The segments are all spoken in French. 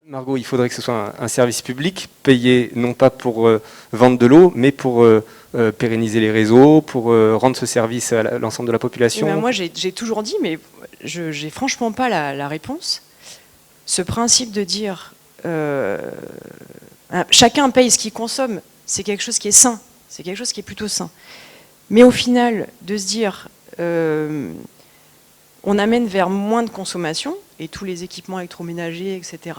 Margot, il faudrait que ce soit un service public payé non pas pour vendre de l'eau, mais pour pérenniser les réseaux, pour rendre ce service à l'ensemble de la population. Moi, j'ai toujours dit, mais je n'ai franchement pas la réponse. Ce principe de dire chacun paye ce qu'il consomme, c'est quelque chose qui est sain, c'est quelque chose qui est plutôt sain. Mais au final, de se dire on amène vers moins de consommation, et tous les équipements électroménagers, etc.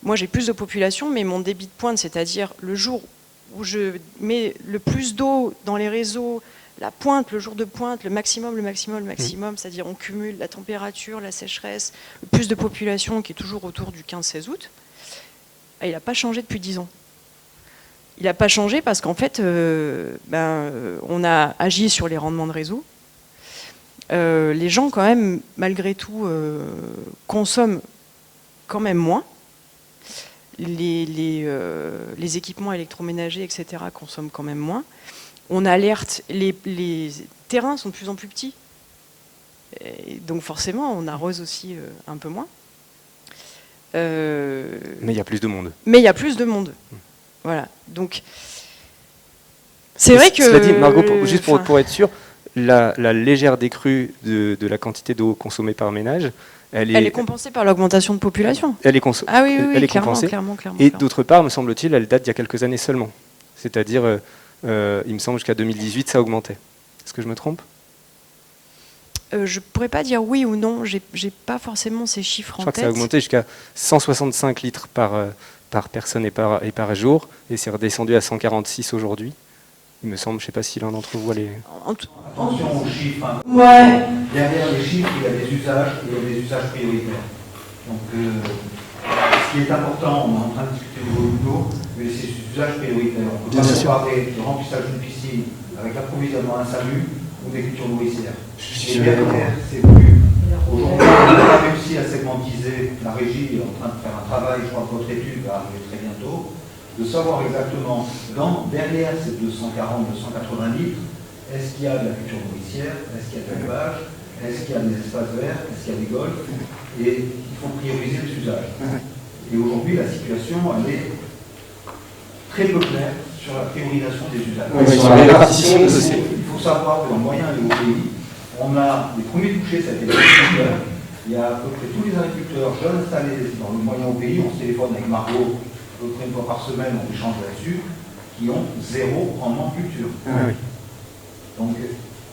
Moi, j'ai plus de population, mais mon débit de pointe, c'est-à-dire le jour où je mets le plus d'eau dans les réseaux, la pointe, le jour de pointe, le maximum, c'est-à-dire on cumule la température, la sécheresse, le plus de population qui est toujours autour du 15-16 août, il n'a pas changé depuis 10 ans. Il n'a pas changé parce qu'en fait, on a agi sur les rendements de réseau. Les gens, quand même, malgré tout, consomment quand même moins. Les équipements électroménagers, etc., consomment quand même moins. On alerte, les terrains sont de plus en plus petits. Et donc forcément, on arrose aussi un peu moins. Mais il y a plus de monde. Voilà. Donc, c'est vrai que... Cela dit, Margot, juste pour être sûr, la légère décrue de la quantité d'eau consommée par ménage, elle est compensée par l'augmentation de population. Elle est compensée. Clairement. Et d'autre part, me semble-t-il, elle date d'il y a quelques années seulement. C'est-à-dire, il me semble jusqu'à 2018, ça augmentait. Est-ce que je me trompe ? Je ne pourrais pas dire oui ou non. J'ai pas forcément ces chiffres en tête. Je crois que ça a augmenté jusqu'à 165 litres par personne et par jour, et c'est redescendu à 146 aujourd'hui. Il me semble, je ne sais pas si l'un d'entre vous a les... Attention aux chiffres. Hein. Ouais. Derrière les chiffres, il y a des usages, prioritaires. Donc, ce qui est important, on est en train de discuter de l'eau, mais c'est des usages prioritaires. On peut pas comparer le remplissage d'une piscine avec l'approvisionnement d'un SAMU ou des cultures nourricières. Et derrière, c'est plus... Aujourd'hui, on a réussi à segmentiser. La régie est en train de faire un travail, je crois que votre étude va arriver très bientôt, de savoir exactement, derrière ces 240-280 litres, est-ce qu'il y a de la culture nourricière, est-ce qu'il y a de l'élevage, est-ce qu'il y a des espaces verts, est-ce qu'il y a des golfs, et il faut prioriser les usages. Et aujourd'hui, la situation, elle est très peu claire sur la priorisation des usages. Il faut savoir que dans le moyen et au pays, on a les premiers touchés, ça a été les agriculteurs. Il y a à peu près tous les agriculteurs jeunes installés dans le moyen au pays, on se téléphone avec Margot, à peu près une fois par semaine, on échange là-dessus, qui ont 0 rendement de culture. Donc,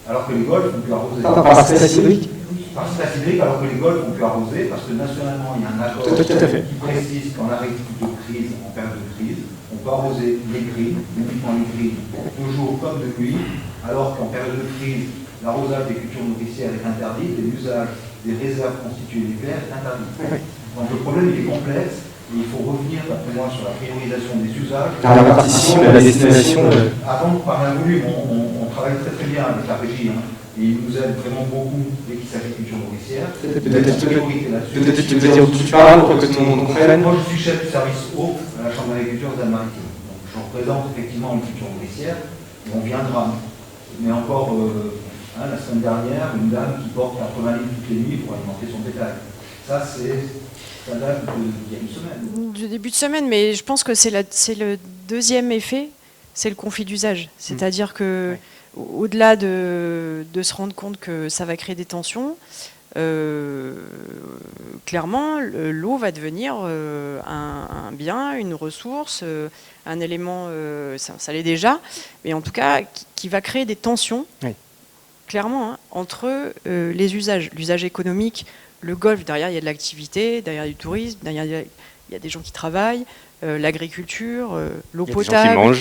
alors que les golfs ont pu arroser. Par statistique. Par statistique, alors que les golfs ont pu arroser, parce que nationalement, il y a un accord qui précise qu'en agriculture de crise, en période de crise, on peut arroser les grilles, uniquement les grilles, de jour comme de nuit, alors qu'en période de crise, l'arrosage des cultures nourricières est interdit et l'usage des réserves constituées nucléaires est interdit. Donc le problème il est complexe. Il faut revenir, d'après moi, sur la priorisation des usages. La répartition et la destination. Avant de parler un volume, on travaille très très bien avec la régie. Hein, et il nous aide vraiment beaucoup dès qu'il s'agit de culture nourricière. Peut-être tu peux dire d'où tu parles pour que tout le monde comprenne. Moi, je suis chef du service eau à la Chambre d'agriculture d'Alpes-Maritimes. Donc, je représente effectivement une culture nourricière. Et on viendra. Mais encore, la semaine dernière, une dame qui porte 80 litres toutes les nuits pour alimenter son bétail. Ça, ça date d'il y a une semaine. Du début de semaine, mais je pense que c'est le deuxième effet, c'est le conflit d'usage. C'est-à-dire que, au-delà de se rendre compte que ça va créer des tensions, clairement, l'eau va devenir un bien, une ressource, un élément, ça l'est déjà, mais en tout cas, qui va créer des tensions, clairement, entre les usages. L'usage économique, le golf, derrière, il y a de l'activité, derrière du tourisme, derrière, il y a des gens qui travaillent, l'agriculture, l'eau potable,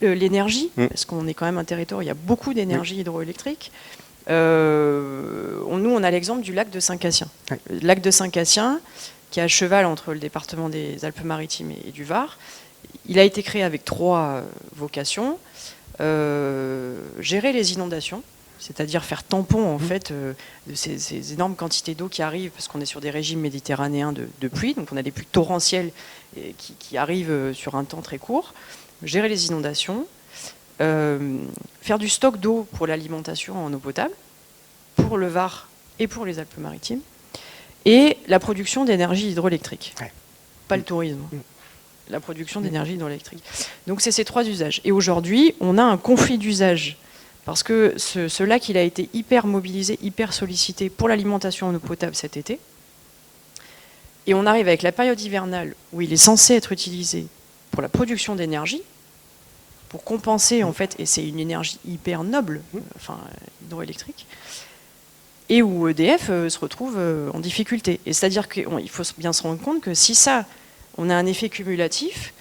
l'énergie, parce qu'on est quand même un territoire où il y a beaucoup d'énergie hydroélectrique. Nous, on a l'exemple du lac de Saint-Cassien. Le lac de Saint-Cassien, qui est à cheval entre le département des Alpes-Maritimes et du Var, il a été créé avec 3 vocations. Gérer les inondations, c'est-à-dire faire tampon en fait de ces énormes quantités d'eau qui arrivent, parce qu'on est sur des régimes méditerranéens de pluie, donc on a des pluies torrentielles qui arrivent sur un temps très court. Gérer les inondations, faire du stock d'eau pour l'alimentation en eau potable, pour le Var et pour les Alpes-Maritimes, et la production d'énergie hydroélectrique. pas le tourisme. La production d'énergie hydroélectrique. Donc c'est ces 3 usages. Et aujourd'hui, on a un conflit d'usage. Parce que ce lac, il a été hyper mobilisé, hyper sollicité pour l'alimentation en eau potable cet été. Et on arrive avec la période hivernale où il est censé être utilisé pour la production d'énergie, pour compenser en fait, et c'est une énergie hyper noble, enfin hydroélectrique, et où EDF se retrouve en difficulté. Et c'est-à-dire qu'il faut bien se rendre compte que si ça, on a un effet cumulatif,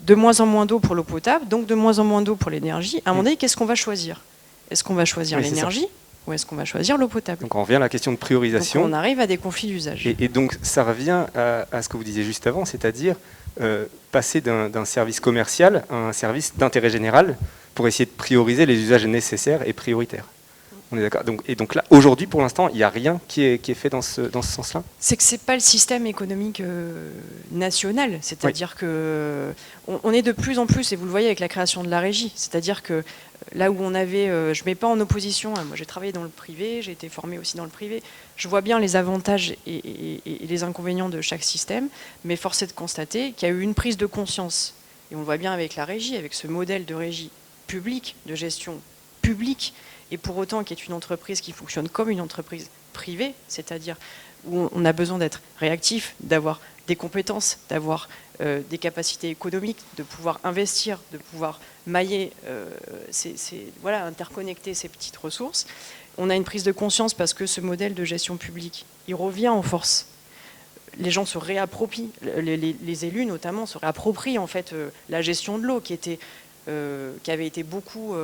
de moins en moins d'eau pour l'eau potable, donc de moins en moins d'eau pour l'énergie, à un moment donné, qu'est-ce qu'on va choisir? Est-ce qu'on va choisir l'énergie ou est-ce qu'on va choisir l'eau potable? Donc on revient à la question de priorisation. Donc on arrive à des conflits d'usage. Et donc ça revient à ce que vous disiez juste avant, c'est-à-dire passer d'un service commercial à un service d'intérêt général pour essayer de prioriser les usages nécessaires et prioritaires. On est d'accord. Et donc là, aujourd'hui, pour l'instant, il n'y a rien qui est fait dans ce sens-là? C'est que ce n'est pas le système économique national. C'est-à-dire que on est de plus en plus, et vous le voyez avec la création de la régie, c'est-à-dire que là où on avait, je ne mets pas en opposition, moi j'ai travaillé dans le privé, j'ai été formée aussi dans le privé, je vois bien les avantages et les inconvénients de chaque système, mais force est de constater qu'il y a eu une prise de conscience, et on le voit bien avec la régie, avec ce modèle de régie publique, de gestion publique, et pour autant qui est une entreprise qui fonctionne comme une entreprise privée, c'est-à-dire où on a besoin d'être réactif, d'avoir des compétences, d'avoir des capacités économiques, de pouvoir investir, de pouvoir mailler, voilà, interconnecter ces petites ressources. On a une prise de conscience parce que ce modèle de gestion publique, il revient en force. Les gens se réapproprient, les élus notamment se réapproprient en fait la gestion de l'eau qui avait été beaucoup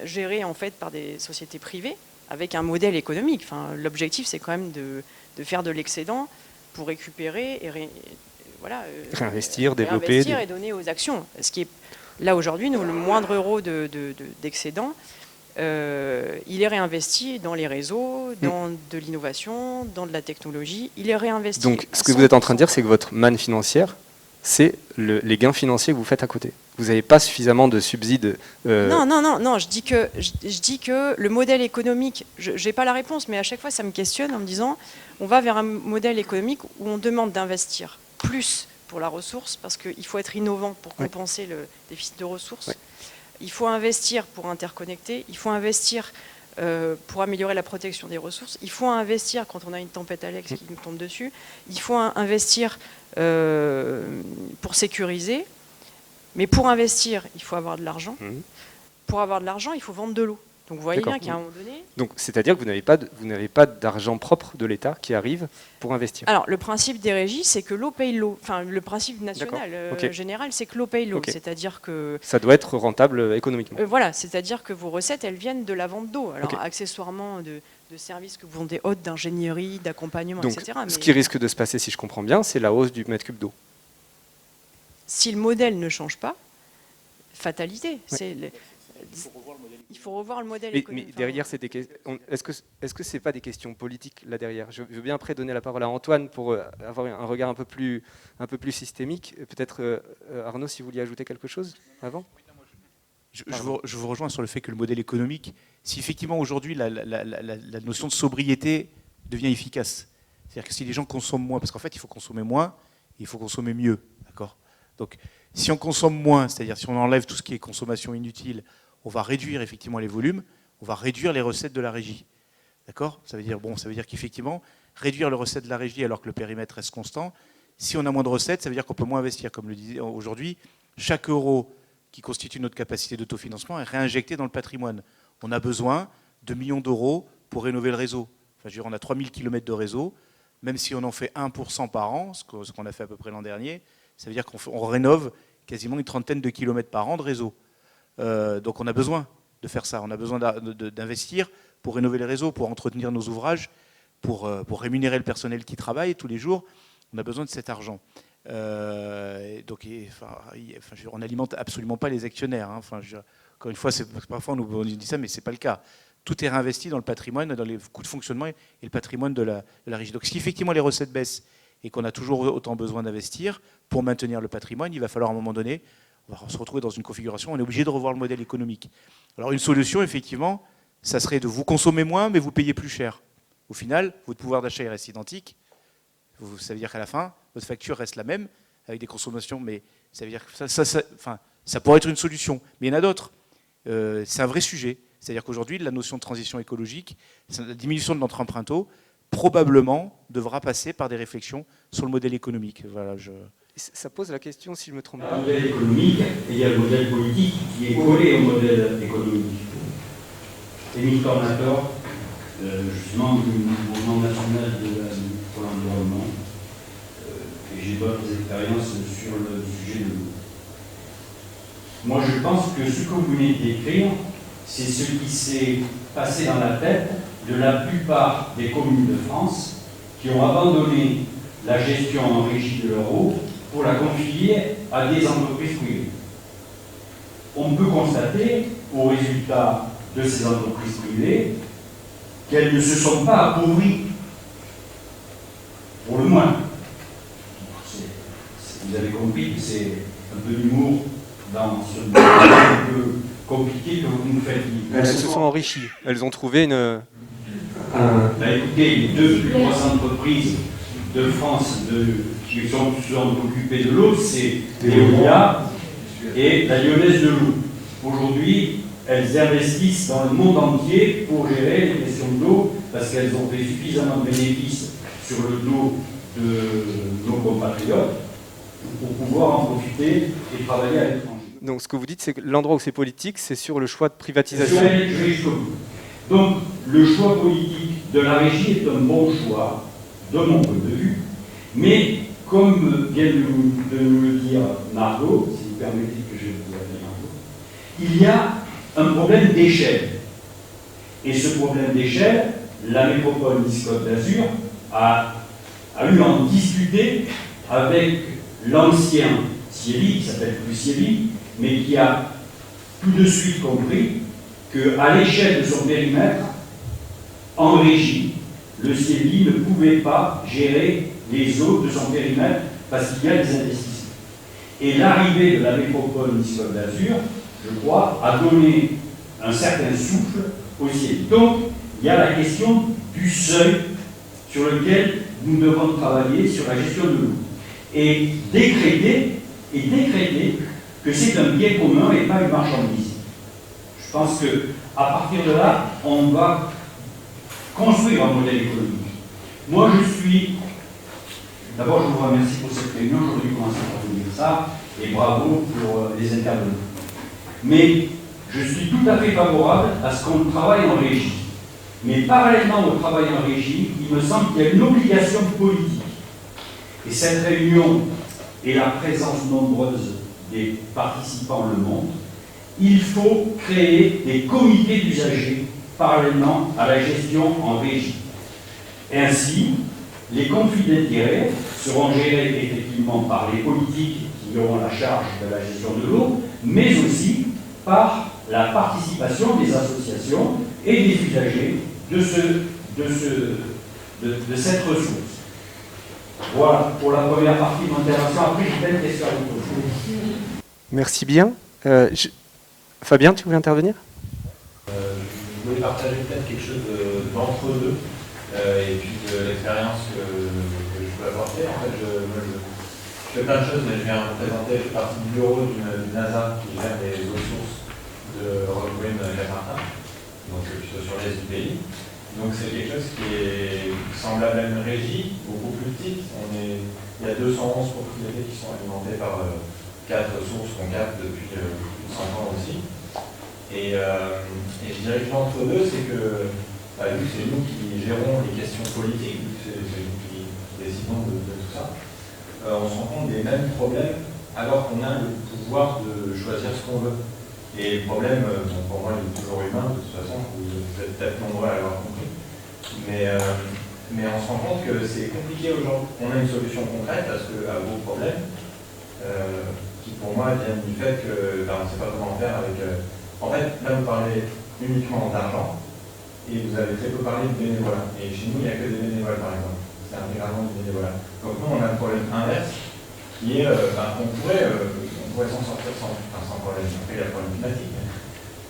gérée en fait par des sociétés privées avec un modèle économique. Enfin, l'objectif, c'est quand même de faire de l'excédent pour récupérer et réinvestir, développer et donner aux actions. Ce qui est là aujourd'hui, nous, le moindre euro d'excédent, il est réinvesti dans les réseaux, dans de l'innovation, dans de la technologie. Il est réinvesti. Donc, ce que vous êtes en train de dire, c'est que votre manne financière, c'est les gains financiers que vous faites à côté. Vous n'avez pas suffisamment de subsides. Non. Je dis que le modèle économique, je n'ai pas la réponse, mais à chaque fois, ça me questionne en me disant, on va vers un modèle économique où on demande d'investir plus pour la ressource, parce qu'il faut être innovant pour compenser le déficit de ressources. Il faut investir pour interconnecter. Il faut investir pour améliorer la protection des ressources. Il faut investir quand on a une tempête Alex qui nous tombe dessus. Il faut investir pour sécuriser. Mais pour investir, il faut avoir de l'argent. Pour avoir de l'argent, il faut vendre de l'eau. Donc vous voyez bien qu'à un moment donné... Donc c'est-à-dire que vous n'avez pas d'argent propre de l'État qui arrive pour investir. Alors le principe des régies, c'est que l'eau paye l'eau. Enfin, le principe national général, c'est que l'eau paye l'eau. C'est-à-dire que... Ça doit être rentable économiquement. Voilà, c'est-à-dire que vos recettes, elles viennent de la vente d'eau. Alors accessoirement de services que vous vendez hautes, d'ingénierie, d'accompagnement, etc. Ce qui risque de se passer, si je comprends bien, c'est la hausse du mètre cube d'eau. Si le modèle ne change pas, fatalité. Il faut revoir le modèle économique. Mais derrière, est-ce que c'est pas des questions politiques là derrière? Je veux bien après donner la parole à Antoine pour avoir un regard un peu plus systémique. Peut-être Arnaud, si vous vouliez ajouter quelque chose avant. Je vous rejoins sur le fait que le modèle économique, si effectivement aujourd'hui la notion de sobriété devient efficace, c'est-à-dire que si les gens consomment moins, parce qu'en fait il faut consommer moins, il faut consommer mieux, d'accord? Donc si on consomme moins, c'est-à-dire si on enlève tout ce qui est consommation inutile, on va réduire effectivement les volumes, on va réduire les recettes de la régie. D'accord ? Ça veut dire qu'effectivement, réduire les recettes de la régie alors que le périmètre reste constant, si on a moins de recettes, ça veut dire qu'on peut moins investir. Comme le disait aujourd'hui, chaque euro qui constitue notre capacité d'autofinancement est réinjecté dans le patrimoine. On a besoin de millions d'euros pour rénover le réseau. Enfin, je veux dire, on a 3000 km de réseau, même si on en fait 1% par an, ce qu'on a fait à peu près l'an dernier, ça veut dire qu'on rénove quasiment une trentaine de kilomètres par an de réseau. Donc on a besoin de faire ça, on a besoin d'investir pour rénover les réseaux, pour entretenir nos ouvrages, pour rémunérer le personnel qui travaille tous les jours. On a besoin de cet argent. On n'alimente absolument pas les actionnaires. Encore une fois, parfois on nous dit ça, mais ce n'est pas le cas. Tout est réinvesti dans le patrimoine, dans les coûts de fonctionnement et le patrimoine de la régie. Donc si effectivement les recettes baissent et qu'on a toujours autant besoin d'investir pour maintenir le patrimoine, il va falloir à un moment donné, on va se retrouver dans une configuration, on est obligé de revoir le modèle économique. Alors une solution, effectivement, ça serait de vous consommer moins, mais vous payez plus cher. Au final, votre pouvoir d'achat reste identique. Ça veut dire qu'à la fin, votre facture reste la même, avec des consommations, mais ça veut dire que ça pourrait être une solution. Mais il y en a d'autres. C'est un vrai sujet. C'est-à-dire qu'aujourd'hui, la notion de transition écologique, la diminution de notre empreinte eau, probablement devra passer par des réflexions sur le modèle économique. Voilà, Ça pose la question, si je me trompe pas. pas. Le modèle économique, et il y a le modèle politique qui est collé au modèle économique. Émile Tornator, justement du mouvement national pour l'environnement, et j'ai d'autres expériences sur le sujet de l'eau. Moi, je pense que ce que vous venez d'écrire, c'est ce qui s'est passé dans la tête de la plupart des communes de France qui ont abandonné la gestion en régie de leur eau pour la confier à des entreprises privées. On peut constater, au résultat de ces entreprises privées, qu'elles ne se sont pas appauvries, pour le moins. Vous avez compris que c'est un peu d'humour dans ce modèle un peu compliqué que vous nous faites vivre. Elles se sont enrichies. Elles ont trouvé une... Écoutez, les deux plus grosses entreprises de France qui sont occupées de l'eau, c'est Veolia et la Lyonnaise de l'eau. Aujourd'hui, elles investissent dans le monde entier pour gérer les questions de l'eau parce qu'elles ont fait suffisamment de bénéfices sur le dos de nos compatriotes pour pouvoir en profiter et travailler à l'étranger. Donc ce que vous dites, c'est que l'endroit où c'est politique, c'est sur le choix de privatisation. Je vais jusqu'au bout. Donc, le choix politique de la régie est un bon choix, de mon point de vue, mais comme vient de nous le dire Margot, si vous permettez que je vous appelle Margot, il y a un problème d'échelle. Et ce problème d'échelle, la métropole Nice-Côte d'Azur a eu à en discuter avec l'ancien Siévi, qui s'appelle plus Siévi, mais qui a tout de suite compris qu'à l'échelle de son périmètre, en régie, le CELI ne pouvait pas gérer les eaux de son périmètre parce qu'il y a des investissements. Et l'arrivée de la métropole Nice-Côte d'Azur, je crois, a donné un certain souffle au CELI. Donc, il y a la question du seuil sur lequel nous devons travailler sur la gestion de l'eau. Et décréter que c'est un bien commun et pas une marchandise. Je pense qu'à partir de là, on va construire un modèle économique. Moi, d'abord, je vous remercie pour cette réunion. J'aurais dû commencer par vous dire ça, et bravo pour les intervenants. Mais je suis tout à fait favorable à ce qu'on travaille en régie. Mais parallèlement au travail en régie, il me semble qu'il y a une obligation politique. Et cette réunion et la présence nombreuse des participants le montrent. Il faut créer des comités d'usagers parallèlement à la gestion en régie. Ainsi, les conflits d'intérêts seront gérés effectivement par les politiques qui auront la charge de la gestion de l'eau, mais aussi par la participation des associations et des usagers de cette ressource. Voilà pour la première partie de mon intervention. Après, j'ai plein de questions à vous poser. Merci bien. Fabien, tu voulais intervenir ? Je voulais partager peut-être quelque chose d'entre deux et puis de l'expérience que je peux apporter. En fait, je fais plein de choses, mais je viens représenter, je fais partie du bureau d'une NASA qui gère les eaux sources de Roquebrune-Camartin, donc plutôt sur l'est du pays. Donc c'est quelque chose qui est semblable à une régie, beaucoup plus petite. Il y a 211 propriétés qui sont alimentées par 4 sources qu'on capte depuis plus de 100 ans aussi. Et je dirais que l'entre deux, c'est que vu que c'est nous qui gérons les questions politiques, vu que c'est nous qui décidons de tout ça, on se rend compte des mêmes problèmes alors qu'on a le pouvoir de choisir ce qu'on veut. Et le problème, pour moi, il est toujours humain, de toute façon, vous êtes peut-être nombreux à l'avoir compris. Mais on se rend compte que c'est compliqué aujourd'hui. On a une solution concrète à vos problèmes, qui pour moi viennent du fait que on ne sait pas comment faire avec... En fait, là, vous parlez uniquement d'argent, et vous avez très peu parlé de bénévolat. Et chez nous, il n'y a que des bénévoles, par exemple. C'est intégralement du bénévolat. Donc nous, on a le problème inverse, qui est on pourrait s'en sortir sans problème. Après, il y a le problème climatique.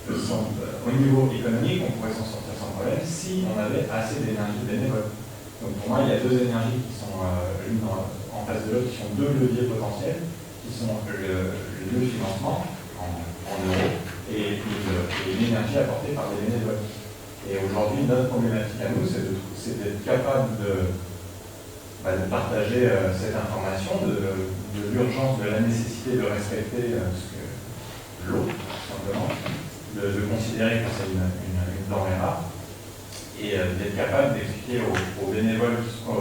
Au niveau économique, on pourrait s'en sortir sans problème si on avait assez d'énergie bénévole. Donc pour moi, il y a deux énergies qui sont l'une en face de l'autre, qui sont deux leviers potentiels, qui sont le financement en euros et l'énergie apportée par les bénévoles. Et aujourd'hui, notre problématique à nous, c'est d'être capable de partager cette information, de l'urgence, de la nécessité de respecter l'eau, tout simplement, de considérer que c'est une denrée rare, et d'être capable d'expliquer aux bénévoles, on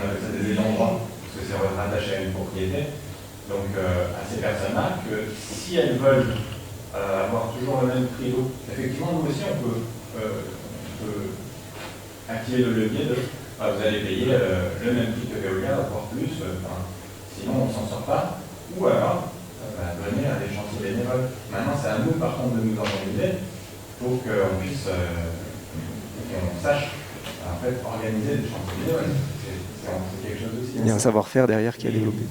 appelle ça des ayants droit, parce que c'est rattaché à une propriété, donc à ces personnes-là, que si elles veulent avoir toujours le même prix d'eau, effectivement, nous aussi, on peut activer le levier de vous allez payer le même prix que Veolia, voire plus, sinon on ne s'en sort pas, ou alors donner à des chantiers bénévoles. Maintenant, c'est à nous, par contre, de nous organiser pour qu'on puisse, qu'on sache, en fait, organiser des chantiers bénévoles. C'est quelque chose aussi. Il y a un savoir-faire derrière qui a développé.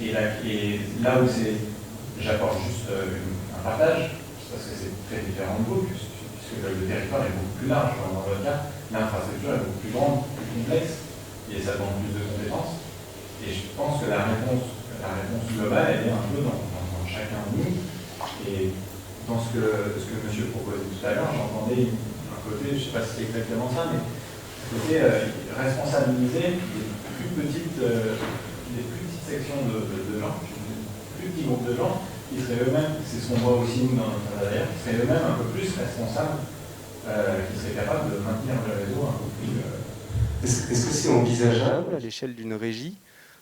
Et là où j'apporte juste un partage, parce que c'est très différent de vous, puisque le territoire est beaucoup plus large dans votre cas, l'infrastructure est beaucoup plus grande, plus complexe, et ça demande plus de compétences. Et je pense que la réponse globale, elle est un peu dans chacun de nous. Et dans ce que monsieur proposait tout à l'heure, j'entendais un côté, je ne sais pas si c'est exactement ça, mais un côté responsabiliser les plus petites sections de gens, plus petits groupes de gens, qui seraient eux-mêmes, c'est ce qu'on voit aussi nous dans notre derrière, qui seraient eux-mêmes un peu plus responsables, qui seraient capables de maintenir le réseau un peu plus... Est-ce que c'est envisageable à l'échelle d'une régie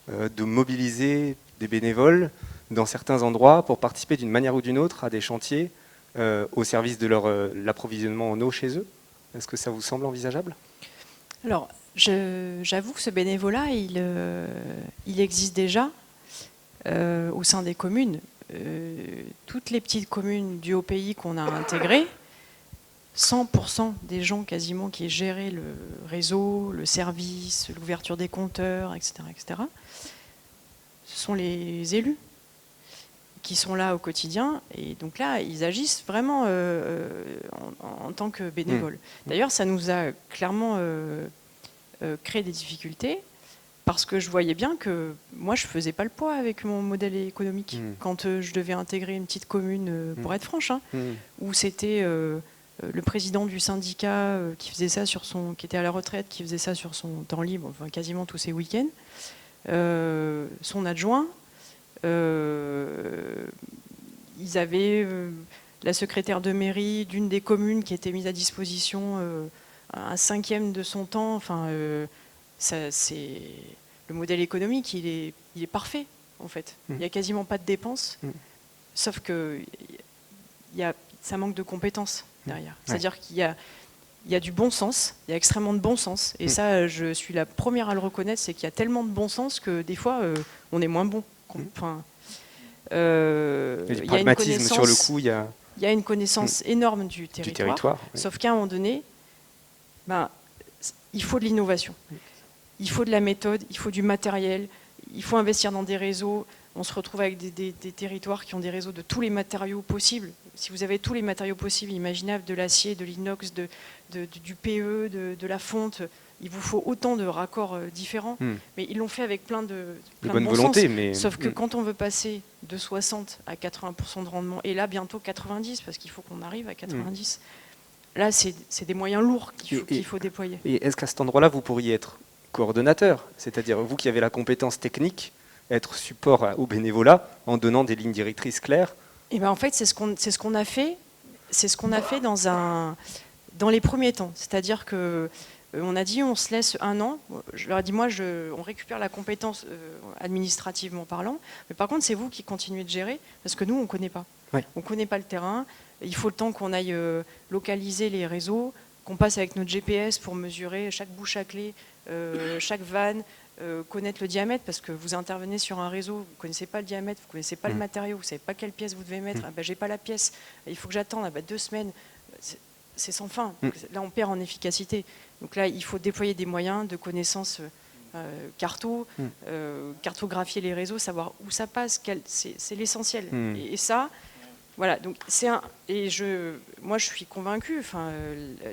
de mobiliser des bénévoles dans certains endroits pour participer d'une manière ou d'une autre à des chantiers au service de l'approvisionnement en eau chez eux? Est-ce que ça vous semble envisageable? Alors, j'avoue que ce bénévolat, il existe déjà au sein des communes. Toutes les petites communes du haut pays qu'on a intégrées, 100% des gens quasiment qui géraient le réseau, le service, l'ouverture des compteurs, etc., ce sont les élus qui sont là au quotidien. Et donc là, ils agissent vraiment en tant que bénévoles. D'ailleurs, ça nous a clairement créé des difficultés parce que je voyais bien que moi, je ne faisais pas le poids avec mon modèle économique quand je devais intégrer une petite commune, pour être franche, où c'était... le président du syndicat qui faisait ça qui était à la retraite, qui faisait ça sur son temps libre, enfin, quasiment tous ses week-ends, son adjoint, ils avaient la secrétaire de mairie d'une des communes qui était mise à disposition un cinquième de son temps. Enfin, le modèle économique, il est parfait en fait. Il n'y a quasiment pas de dépenses, sauf que ça manque de compétences derrière. C'est-à-dire qu'il y a du bon sens, il y a extrêmement de bon sens. Et ça, je suis la première à le reconnaître, c'est qu'il y a tellement de bon sens que des fois, on est moins bon. Enfin, il y a du pragmatisme sur le coup. Il y a une connaissance énorme du territoire. Sauf qu'à un moment donné, il faut de l'innovation. Il faut de la méthode, il faut du matériel, il faut investir dans des réseaux. On se retrouve avec des territoires qui ont des réseaux de tous les matériaux possibles. Si vous avez tous les matériaux possibles, imaginables, de l'acier, de l'inox, du PE, de la fonte, il vous faut autant de raccords différents. Mais ils l'ont fait avec plein de bonne volonté. Mais... Sauf que quand on veut passer de 60 à 80% de rendement, et là bientôt 90, parce qu'il faut qu'on arrive à 90, là c'est des moyens lourds qu'il faut déployer. Et est-ce qu'à cet endroit-là, vous pourriez être coordonnateur, c'est-à-dire vous qui avez la compétence technique, être support au bénévolat en donnant des lignes directrices claires? Et ben en fait, c'est ce qu'on a fait. C'est ce qu'on a fait dans les premiers temps. C'est-à-dire que on a dit on se laisse 1 an. Je leur ai dit on récupère la compétence administrativement parlant. Mais par contre, c'est vous qui continuez de gérer parce que nous, on ne connaît pas. Ouais. On ne connaît pas le terrain. Il faut le temps qu'on aille localiser les réseaux, qu'on passe avec notre GPS pour mesurer chaque bouche à clé, chaque vanne. Connaître le diamètre, parce que vous intervenez sur un réseau, vous ne connaissez pas le diamètre, vous ne connaissez pas le matériau, vous ne savez pas quelle pièce vous devez mettre, j'ai pas la pièce, il faut que j'attende 2 semaines, c'est sans fin. Donc, là on perd en efficacité. Donc là il faut déployer des moyens de connaissances cartographier les réseaux, savoir où ça passe, c'est l'essentiel. Et ça, voilà, donc moi je suis convaincue,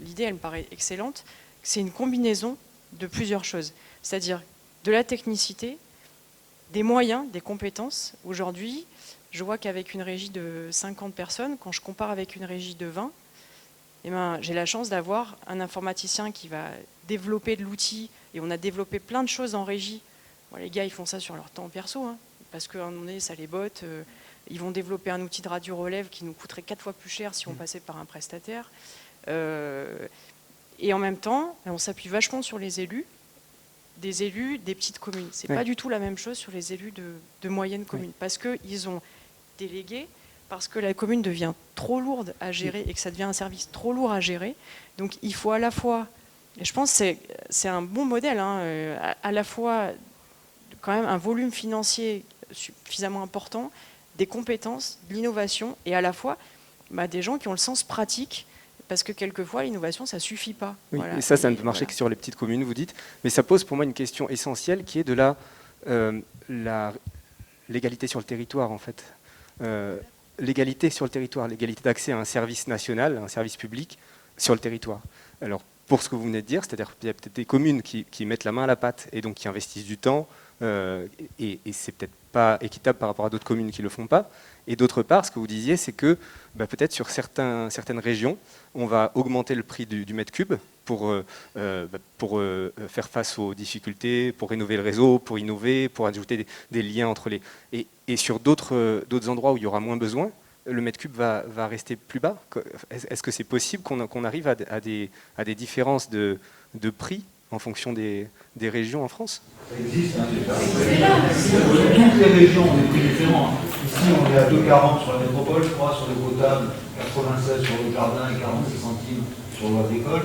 l'idée elle me paraît excellente, c'est une combinaison de plusieurs choses. C'est-à-dire de la technicité, des moyens, des compétences. Aujourd'hui, je vois qu'avec une régie de 50 personnes, quand je compare avec une régie de 20, eh ben, j'ai la chance d'avoir un informaticien qui va développer de l'outil, et on a développé plein de choses en régie. Bon, les gars, ils font ça sur leur temps perso, hein, parce qu'à un moment donné, ça les botte. Ils vont développer un outil de radio relève qui nous coûterait 4 fois plus cher si on passait par un prestataire. Et en même temps, on s'appuie vachement sur les élus, des petites communes. C'est pas du tout la même chose sur les élus de moyennes communes, parce qu'ils ont délégué, parce que la commune devient trop lourde à gérer et que ça devient un service trop lourd à gérer. Donc il faut à la fois, et je pense que c'est un bon modèle, hein, à la fois quand même un volume financier suffisamment important, des compétences, de l'innovation, et à la fois des gens qui ont le sens pratique, parce que quelquefois l'innovation ça suffit pas. Oui, voilà. Et ça ne peut marcher que sur les petites communes, vous dites, mais ça pose pour moi une question essentielle qui est de l'égalité sur le territoire en fait. L'égalité sur le territoire, l'égalité d'accès à un service national, un service public sur le territoire. Alors, pour ce que vous venez de dire, c'est-à-dire qu'il y a peut-être des communes qui mettent la main à la pâte et donc qui investissent du temps, et c'est peut-être pas équitable par rapport à d'autres communes qui ne le font pas. Et d'autre part, ce que vous disiez, c'est que peut-être sur certaines régions, on va augmenter le prix du mètre cube pour faire face aux difficultés, pour rénover le réseau, pour innover, pour ajouter des liens entre les... Et sur d'autres endroits où il y aura moins besoin, le mètre cube va rester plus bas. Est-ce que c'est possible qu'on arrive à des différences de prix en fonction des régions en France? Ça existe, hein, toutes les régions ont des prix différents. Ici, on est à 2,40 sur la métropole, je crois, sur le potable, 96 sur le jardin et 46 centimes sur l'eau agricole.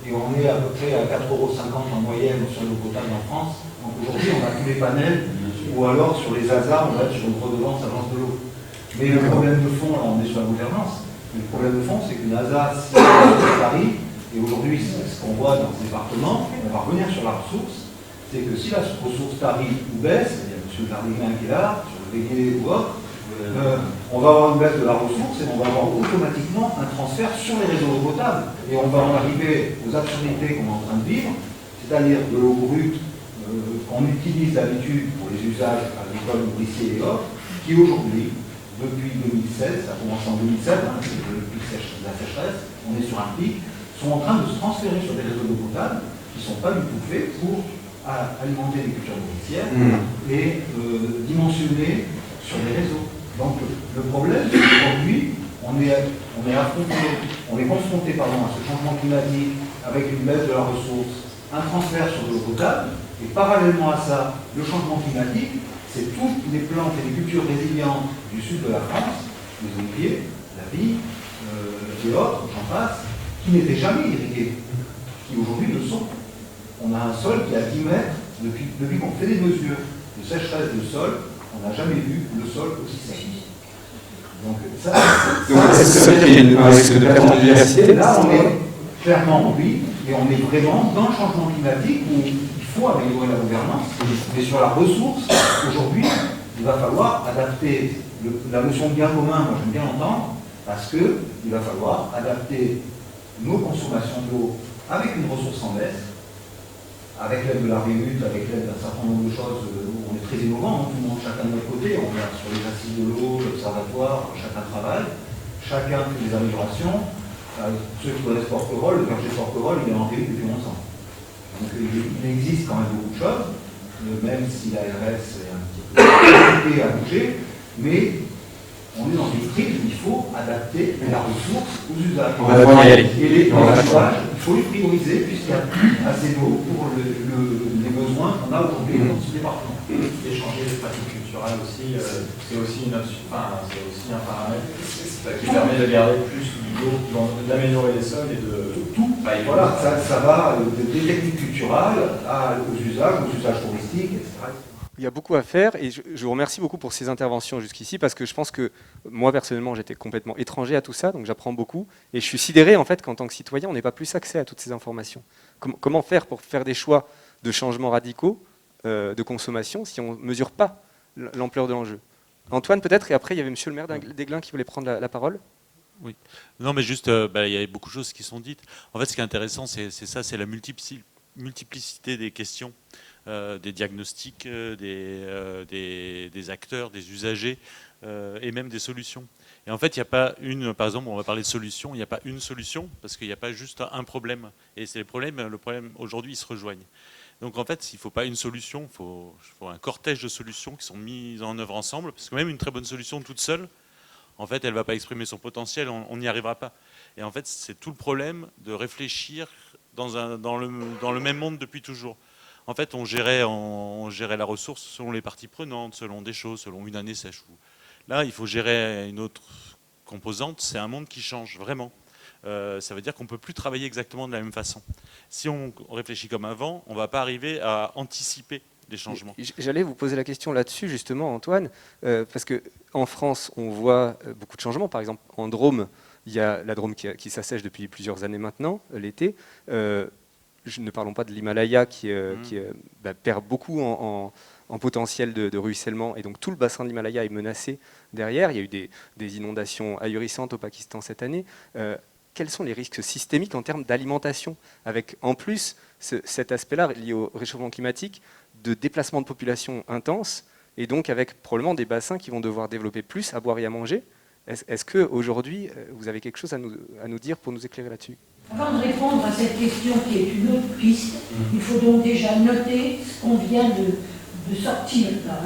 Et on est à peu près à 4,50 € en moyenne sur l'eau potable en France. Donc aujourd'hui, on a tous les panels, ou alors sur les hasards, on va être sur une redevance agence de l'eau. Mais le problème de fond, là, on est sur la gouvernance. Mais le problème de fond, c'est qu'une hasard, si on est à Paris, et aujourd'hui, ce qu'on voit dans ce département, on va revenir sur la ressource, c'est que si la ressource tarif ou baisse, il y a M. Jardin qui est là, sur le Béguet ou autre, on va avoir une baisse de la ressource et on va avoir automatiquement un transfert sur les réseaux d'eau potable. Et on va en arriver aux absurdités qu'on est en train de vivre, c'est-à-dire de l'eau brute qu'on utilise d'habitude pour les usages agricoles, nourriciers et autres, qui aujourd'hui, depuis 2016, ça a commencé en 2007, hein, le pic de la sécheresse, on est sur un pic, sont en train de se transférer sur des réseaux d'eau potable qui ne sont pas du tout faits pour alimenter les cultures nourricières et dimensionner sur les réseaux. Donc le problème, c'est qu'aujourd'hui, on est confronté à ce changement climatique avec une baisse de la ressource, un transfert sur de l'eau potable, et parallèlement à ça, le changement climatique, c'est toutes les plantes et les cultures résilientes du sud de la France, les oliviers, la vigne, et autres, j'en passe, qui n'étaient jamais irrigués, qui aujourd'hui le sont. On a un sol qui est à 10 mètres, depuis qu'on fait des mesures de sécheresse de sol, on n'a jamais vu le sol aussi sec. Donc ça est-ce que ça veut dire qu'il y a un risque de perte de biodiversité? Là, on est clairement, oui, et on est vraiment dans le changement climatique où il faut améliorer la gouvernance, mais sur la ressource, aujourd'hui, il va falloir adapter la notion de bien commun, moi j'aime bien l'entendre, parce qu'il va falloir adapter nos consommations d'eau avec une ressource en baisse, avec l'aide de la REMUT, avec l'aide d'un certain nombre de choses où on est très innovant, tout le monde, chacun de notre côté, on regarde sur les assises de l'eau, l'observatoire, chacun travaille, chacun fait des améliorations. Ceux qui connaissent Porquerolles, le verger Porquerolles, il est en REMUT depuis 11 ans. Donc il existe quand même beaucoup de choses, même si l'ARS est un petit peu compliqué à bouger, mais on est dans une crise où il faut adapter la ressource aux usages. On va devoir y aller. Et les usages, il faut les prioriser puisqu'il y a plus assez d'eau pour les besoins qu'on a aujourd'hui dans ce département. Et changer les pratiques culturelles aussi, c'est aussi un paramètre qui permet de garder plus d'eau, d'améliorer les sols et de tout. Voilà, ça va des techniques culturelles aux usages touristiques, etc. Il y a beaucoup à faire et je vous remercie beaucoup pour ces interventions jusqu'ici parce que je pense que moi personnellement j'étais complètement étranger à tout ça, donc j'apprends beaucoup et je suis sidéré en fait qu'en tant que citoyen on n'ait pas plus accès à toutes ces informations. Comment faire pour faire des choix de changements radicaux de consommation si on ne mesure pas l'ampleur de l'enjeu? Antoine peut-être, et après il y avait monsieur le maire d'Aiglun qui voulait prendre la parole. Oui. Non, mais juste, il y a beaucoup de choses qui sont dites. En fait, ce qui est intéressant, c'est ça, c'est la multiplicité des questions, des diagnostics, des acteurs, des usagers, et même des solutions. Et en fait, il n'y a pas par exemple, on va parler de solution, il n'y a pas une solution, parce qu'il n'y a pas juste un problème. Et c'est le problème aujourd'hui, ils se rejoignent. Donc en fait, il ne faut pas une solution, il faut un cortège de solutions qui sont mises en œuvre ensemble, parce que même une très bonne solution toute seule, en fait, elle ne va pas exprimer son potentiel, on n'y arrivera pas. Et en fait, c'est tout le problème de réfléchir dans le même monde depuis toujours. En fait, on gérait la ressource selon les parties prenantes, selon des choses, selon une année sèche. Là, il faut gérer une autre composante, c'est un monde qui change vraiment. Ça veut dire qu'on ne peut plus travailler exactement de la même façon. Si on réfléchit comme avant, on ne va pas arriver à anticiper des changements. J'allais vous poser la question là-dessus, justement, Antoine, parce qu'en France, on voit beaucoup de changements. Par exemple, en Drôme, il y a la Drôme qui s'assèche depuis plusieurs années maintenant, l'été. Ne parlons pas de l'Himalaya qui perd beaucoup en potentiel de ruissellement, et donc tout le bassin de l'Himalaya est menacé derrière. Il y a eu des inondations ahurissantes au Pakistan cette année. Quels sont les risques systémiques en termes d'alimentation, avec en plus cet aspect-là lié au réchauffement climatique, de déplacement de population intense, et donc avec probablement des bassins qui vont devoir développer plus à boire et à manger. Est-ce qu'aujourd'hui, vous avez quelque chose à nous dire pour nous éclairer là-dessus? Avant de répondre à cette question qui est une autre piste, il faut donc déjà noter ce qu'on vient de sortir là.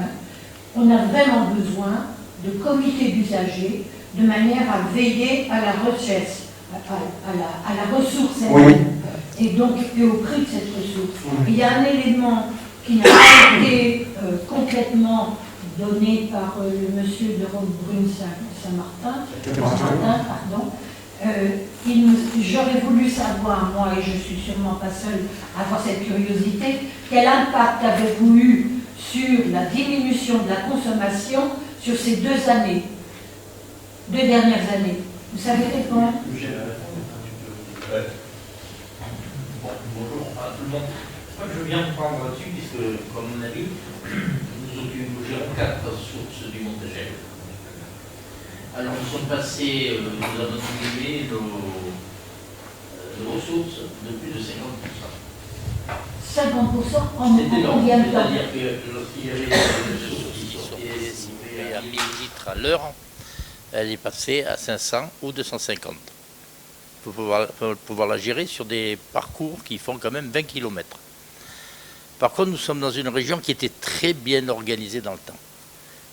On a vraiment besoin de comités d'usagers de manière à veiller à la recherche, à la ressource elle-même, et donc et au prix de cette ressource. Il y a un élément qui n'a pas été complètement donné par le monsieur de Roquebrune Saint-Martin, pardon. J'aurais voulu savoir, moi, et je suis sûrement pas seule à avoir cette curiosité, quel impact avez-vous eu sur la diminution de la consommation sur ces 2 dernières années? Vous savez répondre? Bonjour à tout le monde. Moi, je veux bien prendre là-dessus, puisque, comme on a dit, nous gérons 4 sources du Montéchel. Alors, nous sommes passés, nous avons diminué nos ressources de plus de 50%. 50% en combien de temps? C'est-à-dire que lorsqu'il y avait des ressources qui sortaient estimées à 1000 litres à l'heure, elle est passée à 500 ou 250. Il faut pouvoir la gérer sur des parcours qui font quand même 20 km. Par contre, nous sommes dans une région qui était très bien organisée dans le temps.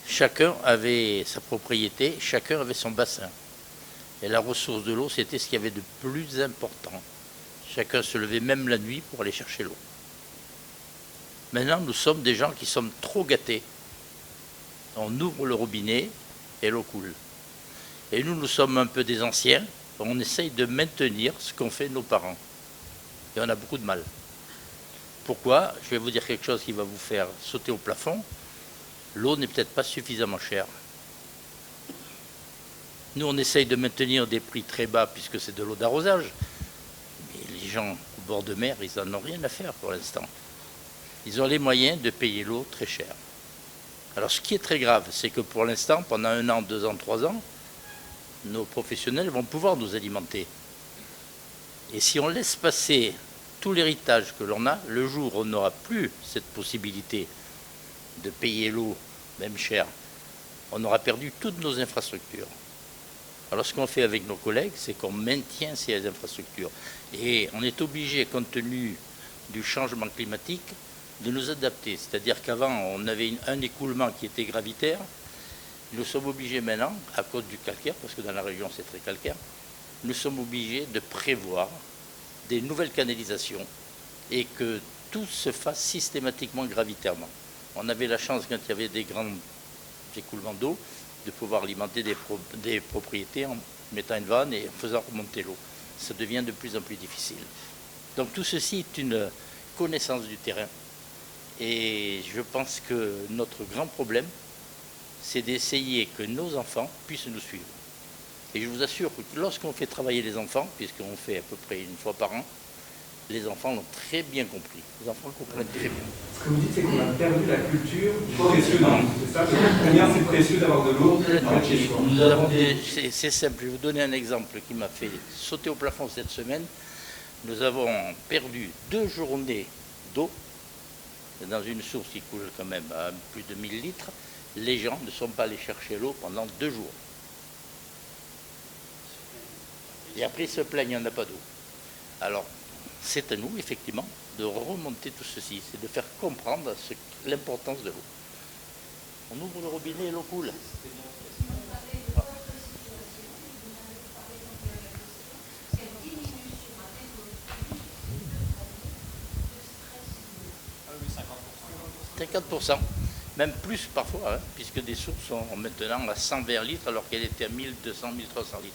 Chacun avait sa propriété, chacun avait son bassin. Et la ressource de l'eau, c'était ce qu'il y avait de plus important. Chacun se levait même la nuit pour aller chercher l'eau. Maintenant, nous sommes des gens qui sommes trop gâtés. On ouvre le robinet et l'eau coule. Et nous sommes un peu des anciens. On essaye de maintenir ce qu'ont fait nos parents. Et on a beaucoup de mal. Pourquoi? Je vais vous dire quelque chose qui va vous faire sauter au plafond. L'eau n'est peut-être pas suffisamment chère. Nous, on essaye de maintenir des prix très bas puisque c'est de l'eau d'arrosage. Mais les gens au bord de mer, ils n'en ont rien à faire pour l'instant. Ils ont les moyens de payer l'eau très cher. Alors ce qui est très grave, c'est que pour l'instant, pendant 1 an, 2 ans, 3 ans, nos professionnels vont pouvoir nous alimenter. Et si on laisse passer tout l'héritage que l'on a, le jour où on n'aura plus cette possibilité de payer l'eau, même cher, on aura perdu toutes nos infrastructures. Alors ce qu'on fait avec nos collègues, c'est qu'on maintient ces infrastructures. Et on est obligé, compte tenu du changement climatique, de nous adapter. C'est-à-dire qu'avant, on avait un écoulement qui était gravitaire. Nous sommes obligés maintenant, à cause du calcaire, parce que dans la région c'est très calcaire, nous sommes obligés de prévoir des nouvelles canalisations et que tout se fasse systématiquement gravitairement. On avait la chance, quand il y avait des grands écoulements d'eau, de pouvoir alimenter des propriétés en mettant une vanne et en faisant remonter l'eau. Ça devient de plus en plus difficile. Donc tout ceci est une connaissance du terrain. Et je pense que notre grand problème, c'est d'essayer que nos enfants puissent nous suivre. Et je vous assure que lorsqu'on fait travailler les enfants, puisqu'on fait à peu près 1 fois par an, Les enfants l'ont très bien compris. Les enfants le comprennent très bien. Ce que vous dites, c'est qu'on a perdu la culture du précieux dans l'eau. C'est ça, combien c'est précieux d'avoir de l'eau C'est simple, je vais vous donner un exemple qui m'a fait sauter au plafond cette semaine. Nous avons perdu 2 journées d'eau dans une source qui coule quand même à plus de 1000 litres. Les gens ne sont pas allés chercher l'eau pendant 2 jours. Et après, ils se plaignent, il n'y en a pas d'eau. Alors, c'est à nous, effectivement, de remonter tout ceci. C'est de faire comprendre l'importance de l'eau. On ouvre le robinet et l'eau coule. « 50%, même plus parfois, hein, puisque des sources sont maintenant à 120 litres alors qu'elles étaient à 1200, 1300 litres.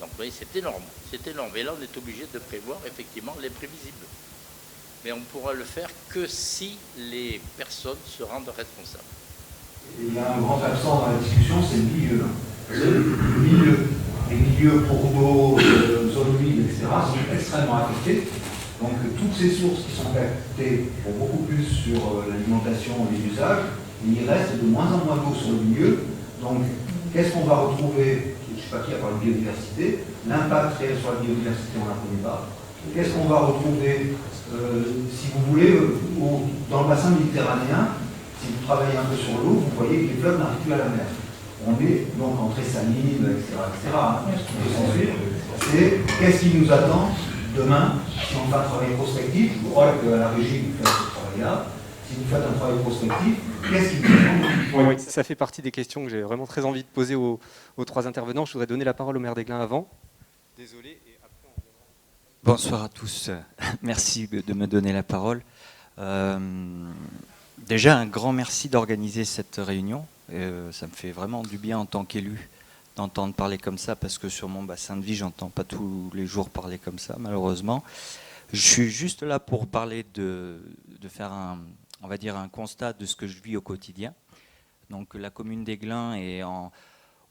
Donc vous voyez, c'est énorme, c'est énorme. Et là, on est obligé de prévoir effectivement l'imprévisible. Mais on ne pourra le faire que si les personnes se rendent responsables. Et il y a un grand absent dans la discussion, c'est le milieu. Le milieu. Les milieux pour d'eau, zones humides, etc. sont extrêmement affectés. Donc toutes ces sources qui sont captées vont beaucoup plus sur l'alimentation et les usages, et il reste de moins en moins d'eau sur le milieu. Donc qu'est-ce qu'on va retrouver? Je ne sais pas qui a parlé de biodiversité. L'impact réel sur la biodiversité, on ne la connaît pas. Qu'est-ce qu'on va retrouver, si vous voulez, dans le bassin méditerranéen? Si vous travaillez un peu sur l'eau, vous voyez que les fleuves n'arrivent plus à la mer. On est donc en tressaline, etc. C'est qu'est-ce qui nous attend demain si on fait un travail prospectif? Je crois que la régie vous fait ce travail-là. Si vous faites un travail prospectif, qu'est-ce qui vous attend? Oui, ça fait partie des questions que j'ai vraiment très envie de poser aux 3 intervenants. Je voudrais donner la parole au maire d'Aiglun avant. Désolé. Et après on... Bonsoir à tous. Merci de me donner la parole. Déjà, un grand merci d'organiser cette réunion. Ça me fait vraiment du bien en tant qu'élu d'entendre parler comme ça, parce que sur mon bassin de vie, j'entends pas tous les jours parler comme ça, malheureusement. Je suis juste là pour parler de faire on va dire un constat de ce que je vis au quotidien. Donc la commune d'Aiglun est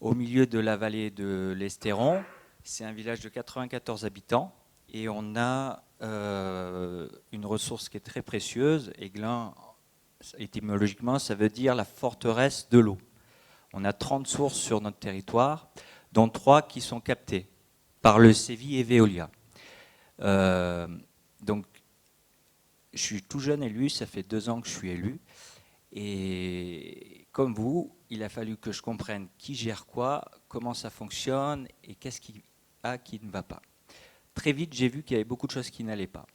au milieu de la vallée de l'Estéron. C'est un village de 94 habitants et on a une ressource qui est très précieuse. Aiglun, étymologiquement, ça veut dire la forteresse de l'eau. On a 30 sources sur notre territoire, dont 3 qui sont captées par le Sévi et Veolia. Donc, je suis tout jeune élu, ça fait 2 ans que je suis élu. Et comme vous, il a fallu que je comprenne qui gère quoi, comment ça fonctionne et qu'est-ce qui ne va pas. Très vite, j'ai vu qu'il y avait beaucoup de choses qui n'allaient pas.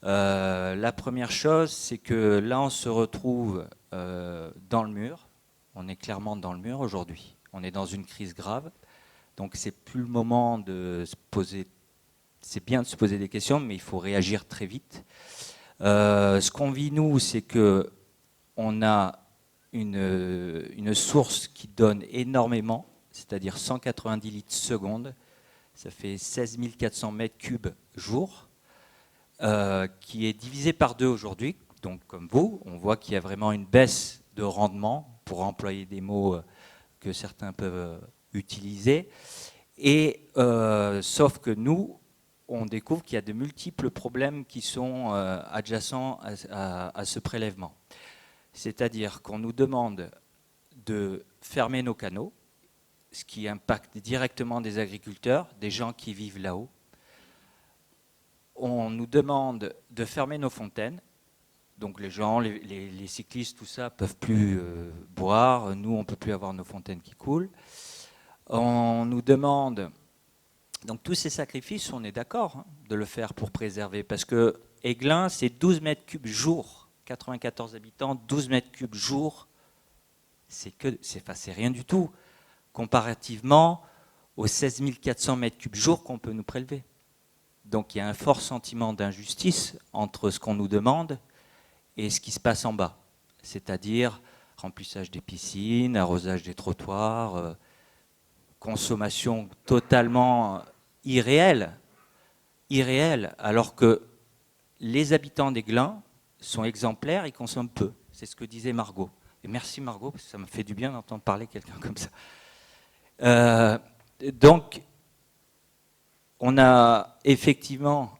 La première chose, c'est que là, on se retrouve dans le mur. On est clairement dans le mur aujourd'hui. On est dans une crise grave. Donc, c'est plus le moment de se poser. C'est bien de se poser des questions, mais il faut réagir très vite. Ce qu'on vit, nous, c'est qu'on a une source qui donne énormément, c'est-à-dire 190 litres seconde. Ça fait 16 400 mètres cubes jour, qui est divisé par 2 aujourd'hui. Donc, comme vous, on voit qu'il y a vraiment une baisse de rendement, pour employer des mots que certains peuvent utiliser. Et sauf que nous, on découvre qu'il y a de multiples problèmes qui sont adjacents à ce prélèvement. C'est-à-dire qu'on nous demande de fermer nos canaux, ce qui impacte directement des agriculteurs, des gens qui vivent là-haut. On nous demande de fermer nos fontaines. Donc les gens, les cyclistes, tout ça, peuvent plus boire. Nous, on ne peut plus avoir nos fontaines qui coulent. On nous demande... Donc tous ces sacrifices, on est d'accord de le faire pour préserver. Parce que Aiglun, c'est 12 mètres cubes jour. 94 habitants, 12 mètres cubes jour. C'est rien du tout. Comparativement aux 16 400 mètres cubes jour qu'on peut nous prélever. Donc il y a un fort sentiment d'injustice entre ce qu'on nous demande et ce qui se passe en bas, c'est-à-dire remplissage des piscines, arrosage des trottoirs, consommation totalement irréelle, alors que les habitants d'Aiglun sont exemplaires, ils consomment peu. C'est ce que disait Margot. Et merci Margot, parce que ça me fait du bien d'entendre parler quelqu'un comme ça. Donc, on a effectivement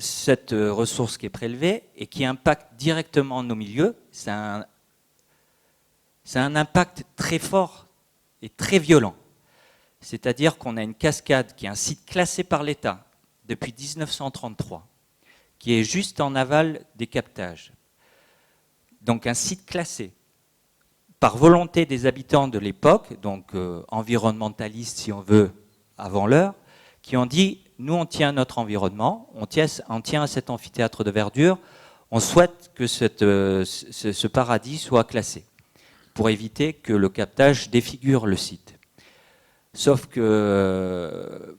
cette ressource qui est prélevée et qui impacte directement nos milieux, c'est un impact très fort et très violent. C'est-à-dire qu'on a une cascade qui est un site classé par l'État depuis 1933, qui est juste en aval des captages. Donc un site classé par volonté des habitants de l'époque, donc environnementalistes si on veut, avant l'heure, qui ont dit, nous on tient à notre environnement, on tient à cet amphithéâtre de verdure, on souhaite que ce paradis soit classé, pour éviter que le captage défigure le site. Sauf que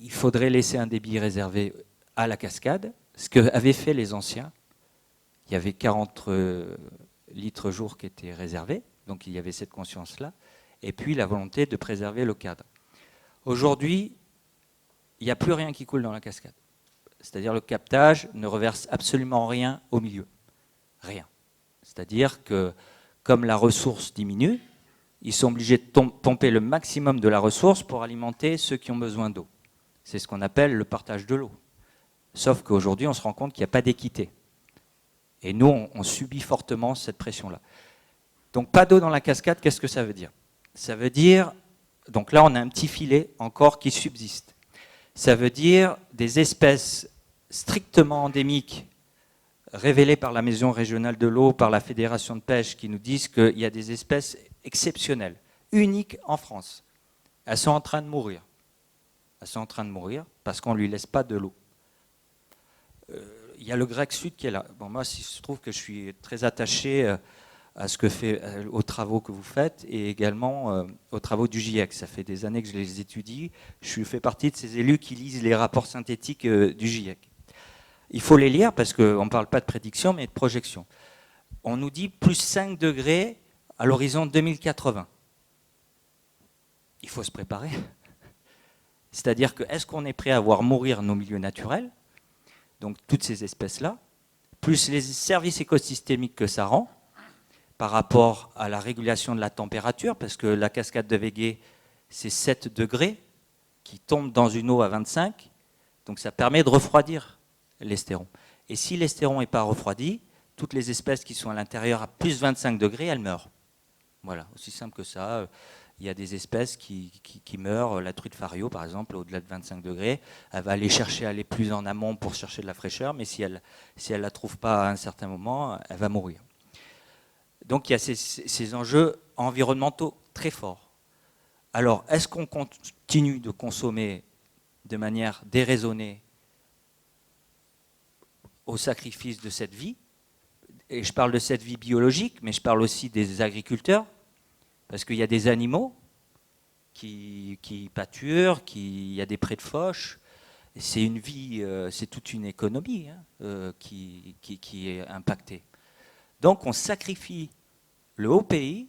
il faudrait laisser un débit réservé à la cascade, ce qu'avaient fait les anciens. Il y avait 40 litres jour qui étaient réservés, donc il y avait cette conscience-là, et puis la volonté de préserver le cadre. Aujourd'hui, il n'y a plus rien qui coule dans la cascade. C'est-à-dire le captage ne reverse absolument rien au milieu. Rien. C'est-à-dire que comme la ressource diminue, ils sont obligés de pomper le maximum de la ressource pour alimenter ceux qui ont besoin d'eau. C'est ce qu'on appelle le partage de l'eau. Sauf qu'aujourd'hui, on se rend compte qu'il n'y a pas d'équité. Et nous, on subit fortement cette pression-là. Donc pas d'eau dans la cascade, qu'est-ce que ça veut dire? Ça veut dire, donc là on a un petit filet encore qui subsiste. Ça veut dire des espèces strictement endémiques révélées par la Maison régionale de l'eau, par la Fédération de pêche, qui nous disent qu'il y a des espèces exceptionnelles, uniques en France. Elles sont en train de mourir. Elles sont en train de mourir parce qu'on ne lui laisse pas de l'eau. Il y a le grec sud qui est là. Bon, moi, il se trouve que je suis très attaché à ce que fait, aux travaux que vous faites et également aux travaux du GIEC. Ça fait des années que je les étudie. Je fais partie de ces élus qui lisent les rapports synthétiques du GIEC. Il faut les lire parce qu'on ne parle pas de prédiction, mais de projection. On nous dit plus 5 degrés à l'horizon 2080. Il faut se préparer. C'est-à-dire que est-ce qu'on est prêt à voir mourir nos milieux naturels, donc toutes ces espèces-là, plus les services écosystémiques que ça rend, par rapport à la régulation de la température, parce que la cascade de Végué, c'est 7 degrés qui tombent dans une eau à 25, donc ça permet de refroidir l'estéron. Et si l'estéron n'est pas refroidi, toutes les espèces qui sont à l'intérieur à plus 25 degrés, elles meurent. Voilà, aussi simple que ça. Il y a des espèces qui meurent, la truite fario par exemple, au-delà de 25 degrés, elle va aller plus en amont pour chercher de la fraîcheur, mais si elle ne la trouve pas à un certain moment, elle va mourir. Donc il y a ces enjeux environnementaux très forts. Alors, est-ce qu'on continue de consommer de manière déraisonnée au sacrifice de cette vie? Et je parle de cette vie biologique, mais je parle aussi des agriculteurs, parce qu'il y a des animaux qui pâturent, il y a des prés de fauche. C'est une vie, c'est toute une économie qui est impactée. Donc on sacrifie le haut pays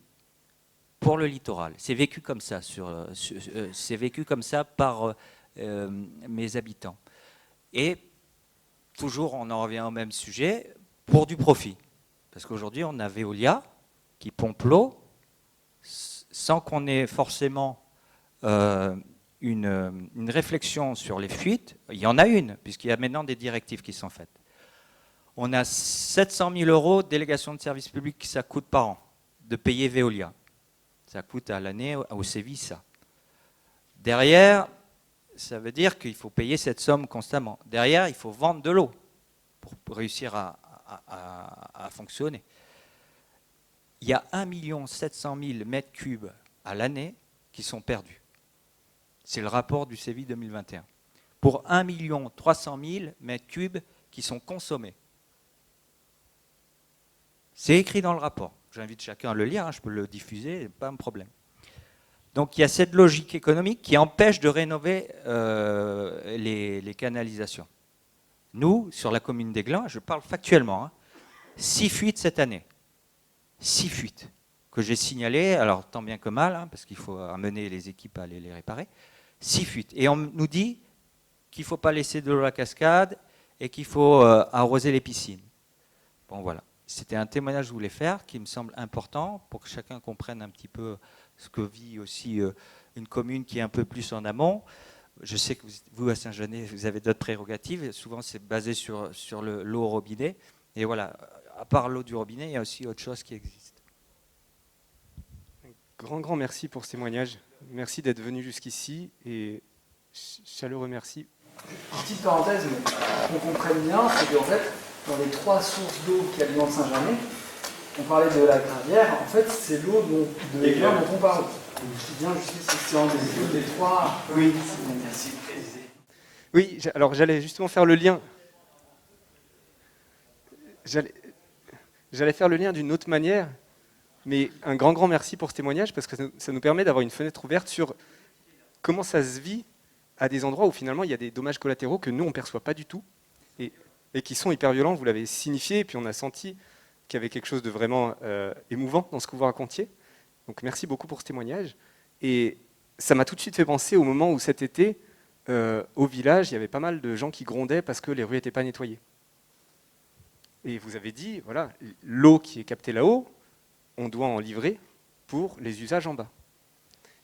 pour le littoral. C'est vécu comme ça, c'est vécu comme ça par mes habitants. Et toujours, on en revient au même sujet, pour du profit. Parce qu'aujourd'hui, on a Veolia qui pompe l'eau sans qu'on ait forcément une réflexion sur les fuites. Il y en a une, puisqu'il y a maintenant des directives qui sont faites. On a 700 000 € de délégation de service public que ça coûte par an, de payer Veolia. Ça coûte à l'année au Sévis, ça. Derrière, ça veut dire qu'il faut payer cette somme constamment. Derrière, il faut vendre de l'eau pour réussir à fonctionner. Il y a 1 700 000 mètres cubes à l'année qui sont perdus. C'est le rapport du Sévis 2021. Pour 1 300 000 mètres cubes qui sont consommés. C'est écrit dans le rapport. J'invite chacun à le lire, je peux le diffuser, pas un problème. Donc il y a cette logique économique qui empêche de rénover les canalisations. Nous, sur la commune d'Aiglun, je parle factuellement, 6 fuites cette année. 6 fuites que j'ai signalées, alors tant bien que mal, parce qu'il faut amener les équipes à aller les réparer. 6 fuites. Et on nous dit qu'il ne faut pas laisser de l'eau à la cascade et qu'il faut arroser les piscines. Bon voilà. C'était un témoignage que je voulais faire qui me semble important pour que chacun comprenne un petit peu ce que vit aussi une commune qui est un peu plus en amont. je sais que vous à Saint-Genès, vous avez d'autres prérogatives. Souvent, c'est basé sur l'eau au robinet. Et voilà, à part l'eau du robinet, il y a aussi autre chose qui existe. Grand merci pour ce témoignage. Merci d'être venu jusqu'ici et chaleureux merci. Petite parenthèse, mais qu'on comprenne bien, c'est qu'en fait, dans les 3 sources d'eau qui alimentent Saint-Germain, on parlait de la Gravière, en fait, c'est l'eau dont on parle. Je dis bien jusqu'ici, c'est un des 3. Oui, merci. Oui, alors j'allais justement faire le lien. J'allais faire le lien d'une autre manière, mais un grand merci pour ce témoignage, parce que ça nous permet d'avoir une fenêtre ouverte sur comment ça se vit à des endroits où finalement il y a des dommages collatéraux que nous on ne perçoit pas du tout, et qui sont hyper violents, vous l'avez signifié, et puis on a senti qu'il y avait quelque chose de vraiment émouvant dans ce que vous racontiez. Donc merci beaucoup pour ce témoignage. Et ça m'a tout de suite fait penser au moment où cet été, au village, il y avait pas mal de gens qui grondaient parce que les rues n'étaient pas nettoyées. Et vous avez dit, voilà, l'eau qui est captée là-haut, on doit en livrer pour les usages en bas.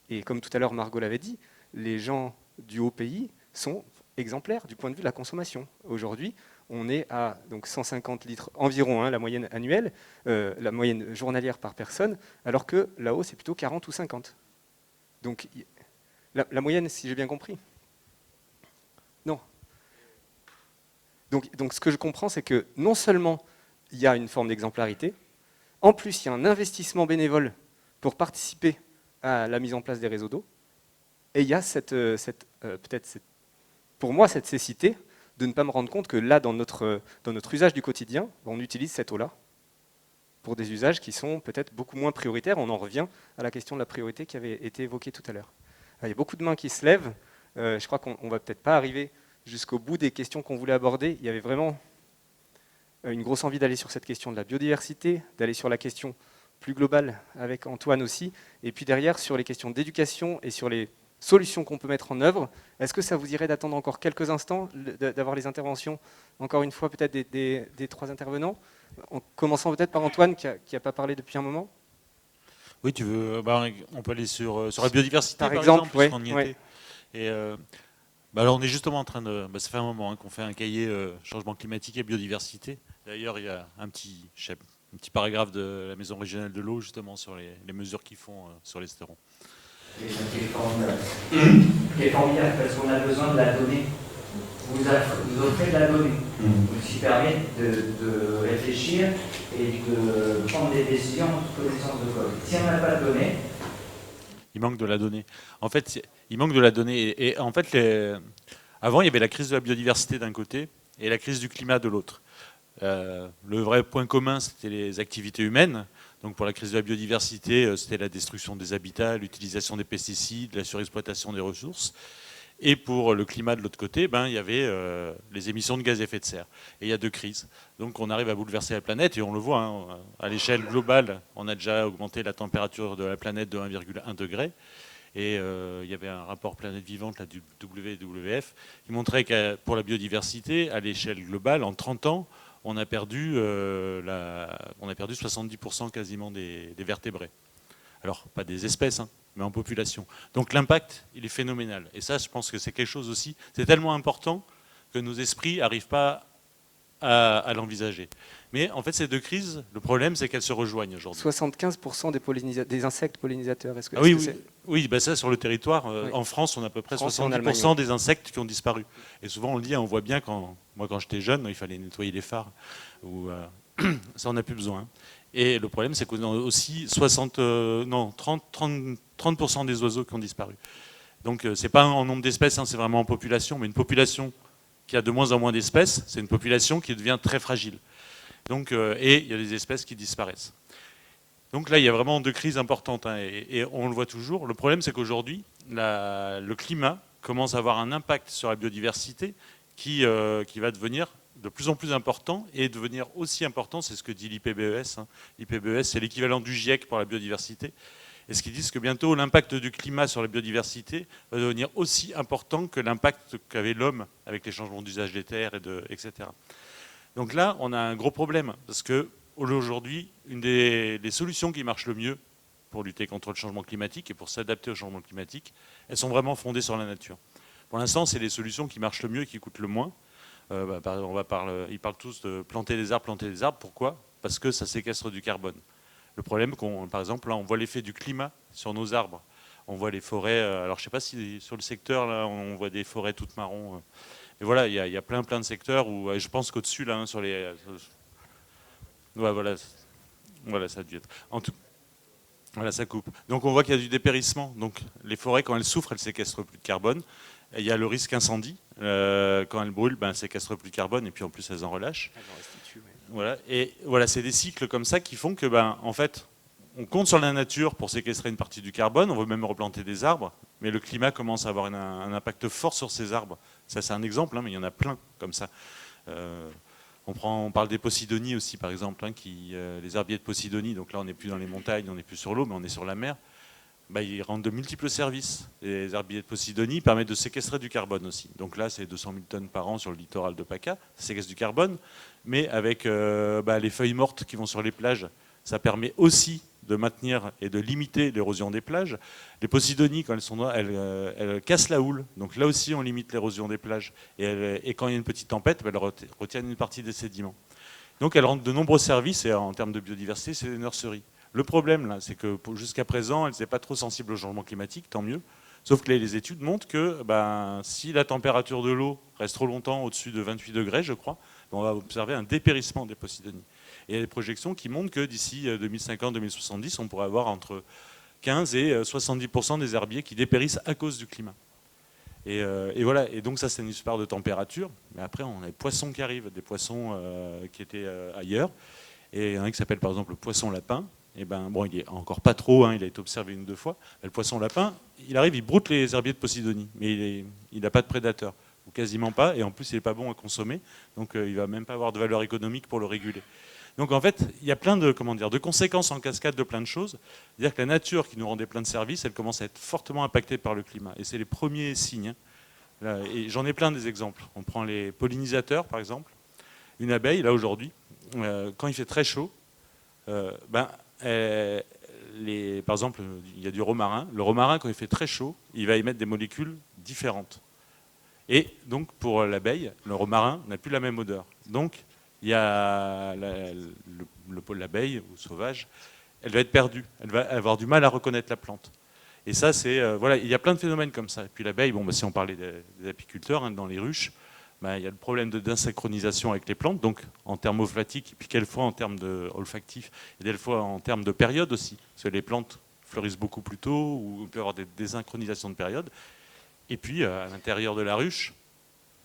Et comme tout à l'heure Margot l'avait dit, les gens du haut pays sont exemplaires du point de vue de la consommation. Aujourd'hui, on est à donc 150 litres environ, la moyenne annuelle, la moyenne journalière par personne, alors que là-haut, c'est plutôt 40 ou 50. Donc, la moyenne, si j'ai bien compris. Non. Donc, ce que je comprends, c'est que non seulement il y a une forme d'exemplarité, en plus, il y a un investissement bénévole pour participer à la mise en place des réseaux d'eau, et il y a pour moi, cette cécité de ne pas me rendre compte que là, dans notre usage du quotidien, on utilise cette eau-là pour des usages qui sont peut-être beaucoup moins prioritaires. On en revient à la question de la priorité qui avait été évoquée tout à l'heure. Il y a beaucoup de mains qui se lèvent. Je crois qu'on ne va peut-être pas arriver jusqu'au bout des questions qu'on voulait aborder. Il y avait vraiment une grosse envie d'aller sur cette question de la biodiversité, d'aller sur la question plus globale avec Antoine aussi, et puis derrière sur les questions d'éducation et sur les solutions qu'on peut mettre en œuvre. Est-ce que ça vous irait d'attendre encore quelques instants, d'avoir les interventions, encore une fois, peut-être des 3 intervenants, en commençant peut-être par Antoine, qui n'a pas parlé depuis un moment? Oui, tu veux, on peut aller sur la biodiversité, par exemple, puisqu'on y était. Et, alors on est justement en train de... ça fait un moment qu'on fait un cahier changement climatique et biodiversité. D'ailleurs, il y a un petit paragraphe de la Maison régionale de l'eau, justement, sur les mesures qu'ils font sur l'Estéron. Qui est formidable parce qu'on a besoin de la donnée. Vous offrez de la donnée, ce qui permet de réfléchir et de prendre des décisions en toute connaissance de cause. Si on n'a pas de données... Il manque de la donnée. En fait, il manque de la donnée. Et en fait, avant, il y avait la crise de la biodiversité d'un côté et la crise du climat de l'autre. Le vrai point commun, c'était les activités humaines. Donc pour la crise de la biodiversité, c'était la destruction des habitats, l'utilisation des pesticides, la surexploitation des ressources. Et pour le climat de l'autre côté, il y avait les émissions de gaz à effet de serre. Et il y a 2 crises. Donc on arrive à bouleverser la planète, et on le voit, à l'échelle globale, on a déjà augmenté la température de la planète de 1,1 degré. Et il y avait un rapport Planète Vivante là, du WWF qui montrait que pour la biodiversité, à l'échelle globale, en 30 ans, on a perdu 70% quasiment des vertébrés. Alors, pas des espèces, mais en population. Donc l'impact, il est phénoménal. Et ça, je pense que c'est quelque chose aussi, c'est tellement important que nos esprits n'arrivent pas à l'envisager. Mais en fait, ces 2 crises, le problème, c'est qu'elles se rejoignent aujourd'hui. 75% des insectes pollinisateurs, est-ce que, oui, ça sur le territoire, en France, on a à peu près 70% des insectes qui ont disparu. Et souvent, on le dit, on voit bien, moi quand j'étais jeune, il fallait nettoyer les phares. Ça, on n'a plus besoin. Et le problème, c'est qu'on a aussi 30% des oiseaux qui ont disparu. Donc, ce n'est pas en nombre d'espèces, c'est vraiment en population, mais une population qui a de moins en moins d'espèces, c'est une population qui devient très fragile. Donc, et il y a des espèces qui disparaissent. Donc là, il y a vraiment 2 crises importantes, et on le voit toujours. Le problème, c'est qu'aujourd'hui, le climat commence à avoir un impact sur la biodiversité qui va devenir de plus en plus important et devenir aussi important, c'est ce que dit l'IPBES. L'IPBES, c'est l'équivalent du GIEC pour la biodiversité. Et ce qu'ils disent que bientôt, l'impact du climat sur la biodiversité va devenir aussi important que l'impact qu'avait l'homme avec les changements d'usage des terres, etc. Donc là, on a un gros problème, parce qu'aujourd'hui, une des solutions qui marchent le mieux pour lutter contre le changement climatique et pour s'adapter au changement climatique, elles sont vraiment fondées sur la nature. Pour l'instant, c'est les solutions qui marchent le mieux et qui coûtent le moins. Ils parlent tous de planter des arbres. Pourquoi? Parce que ça séquestre du carbone. Le problème, par exemple, là, on voit l'effet du climat sur nos arbres. On voit les forêts. Alors, je ne sais pas si sur le secteur, là, on voit des forêts toutes marron. Mais voilà, il y a plein de secteurs où je pense qu'au-dessus, là, sur les. Ouais, voilà, ça a dû être. Voilà, ça coupe. Donc, on voit qu'il y a du dépérissement. Donc, les forêts, quand elles souffrent, elles séquestrent plus de carbone. Et il y a le risque incendie. Quand elles brûlent, elles séquestrent plus de carbone et puis en plus, elles en relâchent. Voilà. Et voilà, c'est des cycles comme ça qui font que, en fait, on compte sur la nature pour séquestrer une partie du carbone. On veut même replanter des arbres, mais le climat commence à avoir un impact fort sur ces arbres. Ça, c'est un exemple, mais il y en a plein comme ça. On parle des posidonies aussi, par exemple, les herbiers de Posidonie. Donc là, on n'est plus dans les montagnes, on n'est plus sur l'eau, mais on est sur la mer. Ils rendent de multiples services. Les herbiers de Posidonie permettent de séquestrer du carbone aussi. Donc là, c'est 200 000 tonnes par an sur le littoral de PACA. Ça séquestre du carbone. Mais avec les feuilles mortes qui vont sur les plages, ça permet aussi de maintenir et de limiter l'érosion des plages. Les Posidonies, quand elles sont noires, elles cassent la houle. Donc là aussi, on limite l'érosion des plages. Et quand il y a une petite tempête, elles retiennent une partie des sédiments. Donc elles rendent de nombreux services. Et en termes de biodiversité, c'est des nurseries. Le problème, là, c'est que jusqu'à présent, elles n'étaient pas trop sensibles au changement climatique, tant mieux. Sauf que là, les études montrent que si la température de l'eau reste trop longtemps au-dessus de 28 degrés, je crois, on va observer un dépérissement des Posidonies. Et il y a des projections qui montrent que d'ici 2050-2070, on pourrait avoir entre 15 et 70% des herbiers qui dépérissent à cause du climat. Et voilà. Et donc ça, c'est une histoire de température. Mais après, on a des poissons qui arrivent, des poissons qui étaient ailleurs. Et il y en a un qui s'appelle par exemple le poisson lapin. Et il est encore pas trop, il a été observé 1 ou 2 fois. Le poisson lapin, il arrive, il broute les herbiers de Posidonie, mais il n'a pas de prédateur, ou quasiment pas, et en plus il n'est pas bon à consommer, donc il va même pas avoir de valeur économique pour le réguler. Donc en fait, il y a plein de conséquences en cascade de plein de choses. C'est-à-dire que la nature qui nous rendait plein de services, elle commence à être fortement impactée par le climat, et c'est les premiers signes. Là, et j'en ai plein des exemples. On prend les pollinisateurs par exemple. Une abeille, là aujourd'hui, quand il fait très chaud, par exemple, il y a du romarin. Le romarin, quand il fait très chaud, il va émettre des molécules différentes. Et donc, pour l'abeille, le romarin n'a plus la même odeur. Donc, il y a l'abeille ou sauvage, elle va être perdue. Elle va avoir du mal à reconnaître la plante. Et ça, il y a plein de phénomènes comme ça. Et puis l'abeille, si on parlait des apiculteurs, dans les ruches, il y a le problème d'insynchronisation avec les plantes, donc en termes olfactifs, et puis quelquefois en termes olfactifs, et des fois en termes de période aussi, parce que les plantes fleurissent beaucoup plus tôt, ou il peut y avoir des désynchronisations de période. Et puis à l'intérieur de la ruche,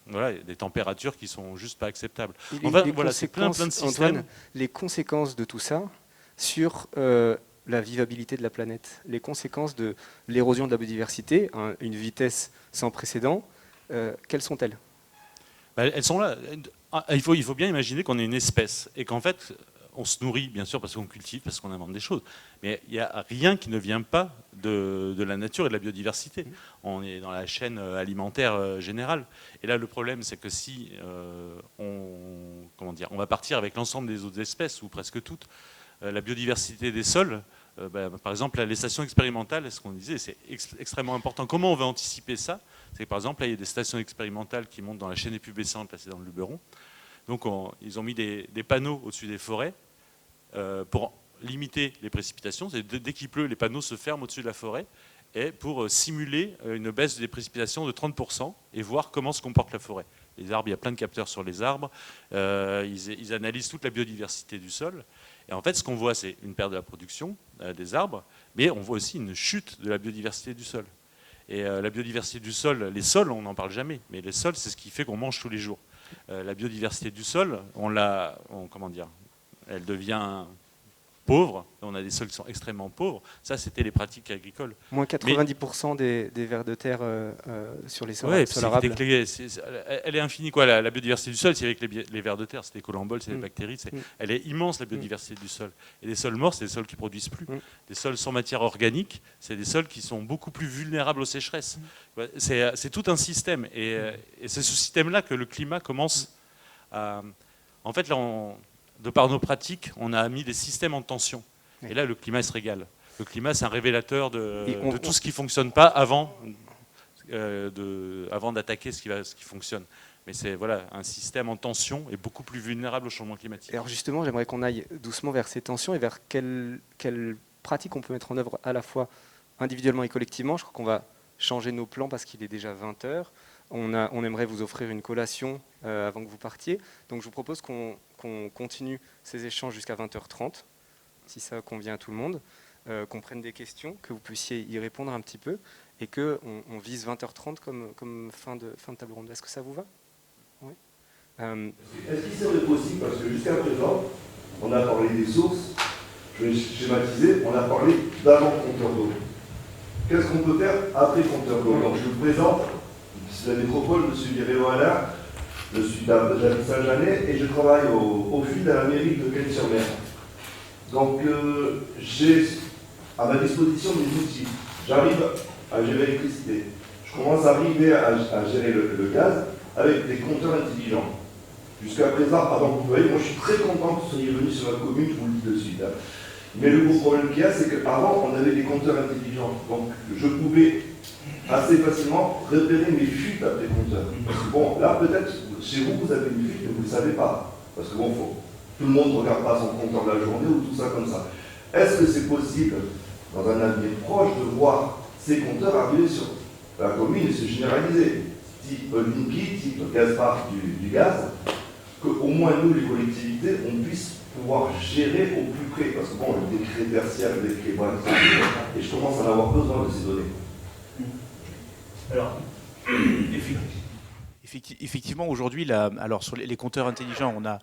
il y a des températures qui sont juste pas acceptables. C'est plein de systèmes. Antoine, les conséquences de tout ça sur la vivabilité de la planète, les conséquences de l'érosion de la biodiversité, une vitesse sans précédent, quelles sont-elles ? Elles sont là. Il faut bien imaginer qu'on est une espèce et qu'en fait, on se nourrit, bien sûr, parce qu'on cultive, parce qu'on invente des choses. Mais il n'y a rien qui ne vient pas de la nature et de la biodiversité. On est dans la chaîne alimentaire générale. Et là, le problème, c'est que si on va partir avec l'ensemble des autres espèces, ou presque toutes, la biodiversité des sols, par exemple, les stations expérimentales, ce qu'on disait, c'est extrêmement important. Comment on va anticiper ça ? C'est que par exemple, là, il y a des stations expérimentales qui montent dans la chaîne épubescente, là c'est dans le Luberon. Donc ils ont mis des panneaux au-dessus des forêts pour limiter les précipitations. Dès qu'il pleut, les panneaux se ferment au-dessus de la forêt et pour simuler une baisse des précipitations de 30% et voir comment se comporte la forêt. Les arbres, il y a plein de capteurs sur les arbres. Ils analysent toute la biodiversité du sol. Et en fait, ce qu'on voit, c'est une perte de la production des arbres, mais on voit aussi une chute de la biodiversité du sol. Et la biodiversité du sol, les sols, on n'en parle jamais, mais les sols, c'est ce qui fait qu'on mange tous les jours. La biodiversité du sol, elle devient pauvre. On a des sols qui sont extrêmement pauvres. Ça, c'était les pratiques agricoles. Moins 90% des vers de terre sur les sols arables. Elle est infinie, quoi. La biodiversité du sol, c'est avec les vers de terre, c'est les colamboles, c'est les bactéries. Elle est immense, la biodiversité du sol. Et les sols morts, c'est des sols qui ne produisent plus. Des sols sans matière organique, c'est des sols qui sont beaucoup plus vulnérables aux sécheresses. C'est tout un système. Et c'est ce système-là que le climat commence à... En fait, là, de par nos pratiques, on a mis des systèmes en tension. Et là, le climat se régale. Le climat, c'est un révélateur de tout ce qui ne fonctionne pas avant. avant d'attaquer ce qui fonctionne. Mais c'est voilà, un système en tension est beaucoup plus vulnérable au changement climatique. Alors justement, j'aimerais qu'on aille doucement vers ces tensions et vers quelles pratiques on peut mettre en œuvre à la fois individuellement et collectivement. Je crois qu'on va changer nos plans parce qu'il est déjà 20h. On aimerait vous offrir une collation avant que vous partiez. Donc je vous propose qu'on continue ces échanges jusqu'à 20h30, si ça convient à tout le monde, qu'on prenne des questions, que vous puissiez y répondre un petit peu et qu'on vise 20h30 comme fin de table ronde. Est-ce que ça vous va ? Oui. Est-ce qu'il serait possible, parce que jusqu'à présent, on a parlé des sources, je vais schématiser, on a parlé d'avant compteur d'eau. Qu'est-ce qu'on peut faire après compteur d'eau? Donc je vous présente, c'est la métropole, je suis Viréo-Alain, je suis d'Abbé Saint-Janet et je travaille au fil à la mairie de Cannes-sur-Mer. Donc j'ai à ma disposition des outils. J'arrive à gérer l'électricité. Je commence à arriver à gérer le gaz avec des compteurs intelligents. Jusqu'à présent, vous voyez, moi je suis très content que vous soyez venu sur la commune, je vous le dis de suite. Mais le gros problème qu'il y a, c'est qu'avant, on avait des compteurs intelligents. Donc je pouvais assez facilement repérer mes fuites après compteurs. Bon, là peut-être, chez vous, vous avez une fuite, mais vous ne le savez pas. Parce que bon, tout le monde ne regarde pas son compteur de la journée ou tout ça comme ça. Est-ce que c'est possible, dans un avenir proche, de voir ces compteurs arriver sur la commune et se généraliser, type Linky, type Gaspard du gaz, qu'au moins nous, les collectivités, on puisse pouvoir gérer au plus près, parce que bon, le décret tertiaire, le décret bref, et je commence à en avoir besoin de ces données. Alors, effectivement, aujourd'hui, alors sur les compteurs intelligents, on a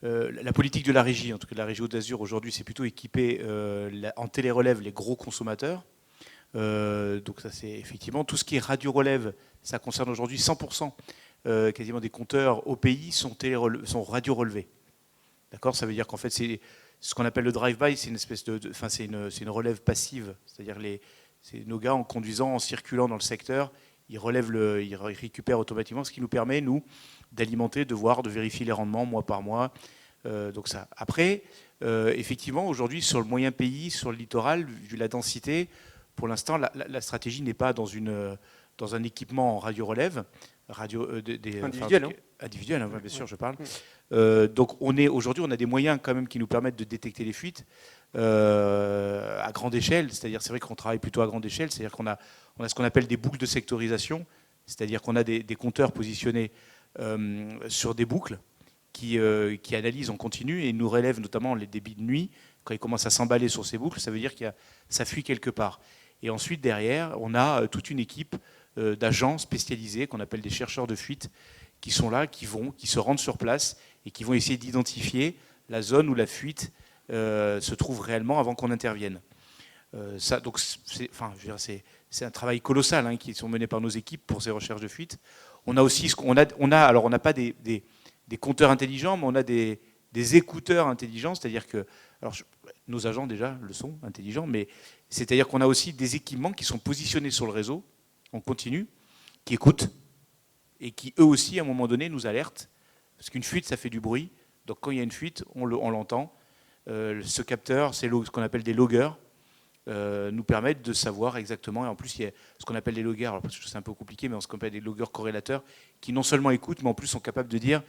la politique de la régie, en tout cas de la régie Côte d'Azur aujourd'hui, c'est plutôt équipé en télérelève les gros consommateurs. Donc ça c'est effectivement tout ce qui est radio-relève, ça concerne aujourd'hui 100% quasiment des compteurs au pays sont radio-relevés. D'accord, ça veut dire qu'en fait c'est ce qu'on appelle le drive-by, c'est une espèce c'est une relève passive, c'est-à-dire c'est nos gars en conduisant, en circulant dans le secteur, ils récupèrent automatiquement, ce qui nous permet nous d'alimenter, de voir, de vérifier les rendements mois par mois. Donc ça. Après, effectivement, aujourd'hui sur le moyen pays, sur le littoral, vu la densité, pour l'instant, la stratégie n'est pas dans un équipement en radio-relève, individuel, bien sûr, je parle. Donc aujourd'hui, on a des moyens quand même qui nous permettent de détecter les fuites à grande échelle. C'est-à-dire, c'est vrai qu'on travaille plutôt à grande échelle. C'est-à-dire qu'on a ce qu'on appelle des boucles de sectorisation. C'est-à-dire qu'on a des compteurs positionnés sur des boucles qui analysent en continu et nous relèvent notamment les débits de nuit. Quand ils commencent à s'emballer sur ces boucles, ça veut dire que ça fuit quelque part. Et ensuite, derrière, on a toute une équipe d'agents spécialisés qu'on appelle des chercheurs de fuite qui sont là, qui se rendent sur place et qui vont essayer d'identifier la zone où la fuite se trouve réellement avant qu'on intervienne. Donc c'est un travail colossal qui sont menés par nos équipes pour ces recherches de fuite. On a aussi on n'a pas des compteurs intelligents, mais on a des écouteurs intelligents, c'est-à-dire que nos agents déjà le sont intelligents, mais c'est-à-dire qu'on a aussi des équipements qui sont positionnés sur le réseau en continu, qui écoutent et qui eux aussi à un moment donné nous alertent, parce qu'une fuite ça fait du bruit, donc quand il y a une fuite on l'entend. Ce capteur, c'est ce qu'on appelle des loggers, nous permettent de savoir exactement, et en plus il y a ce qu'on appelle des loggers, alors c'est un peu compliqué, mais on se appelle des loggers corrélateurs, qui non seulement écoutent, mais en plus sont capables de dire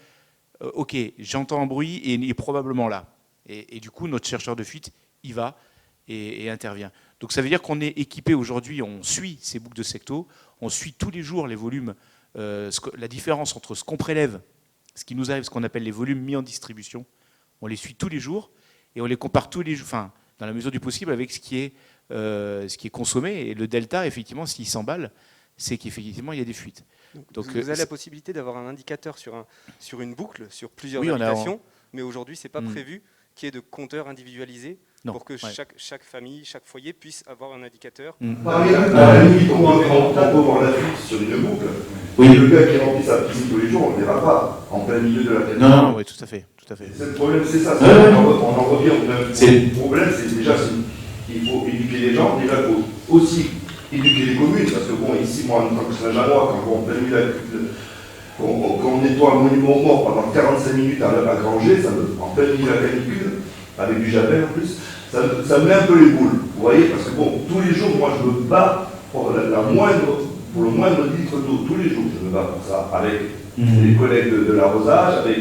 ok, j'entends un bruit et il est probablement là. Et du coup, notre chercheur de fuite y va et intervient. Donc ça veut dire qu'on est équipé aujourd'hui, on suit ces boucles de secto, on suit tous les jours les volumes, la différence entre ce qu'on prélève, ce qui nous arrive, ce qu'on appelle les volumes mis en distribution, on les suit tous les jours et on les compare tous les jours, dans la mesure du possible, avec ce qui est consommé. Et le delta, effectivement, s'il s'emballe, c'est qu'effectivement, il y a des fuites. Donc, vous avez la possibilité d'avoir un indicateur sur une boucle, sur plusieurs habitations, mais aujourd'hui, ce n'est pas prévu qu'il y ait de compteurs individualisés pour que chaque famille, chaque foyer puisse avoir un indicateur. À la limite, on peut voir la fuite sur une boucle. Oui. Le gars qui remplit sa piscine tous les jours, on ne le verra pas en plein milieu de la tête. Non, oui, tout à fait. C'est le problème, c'est ça. On en revient au même. Le problème, c'est déjà qu'il faut éduquer les gens. Déjà, il faut aussi éduquer les communes, parce que bon, ici, moi, en tant que Saint-Janois, quand on nettoie un monument mort pendant 45 minutes à Granger, en pleine nuit la canicule, avec du javel en plus, ça me met un peu les boules, vous voyez, parce que bon, tous les jours, moi je me bats pour la moindre pour le moindre litre d'eau tous les jours. Je me bats pour ça, avec les collègues de l'arrosage, avec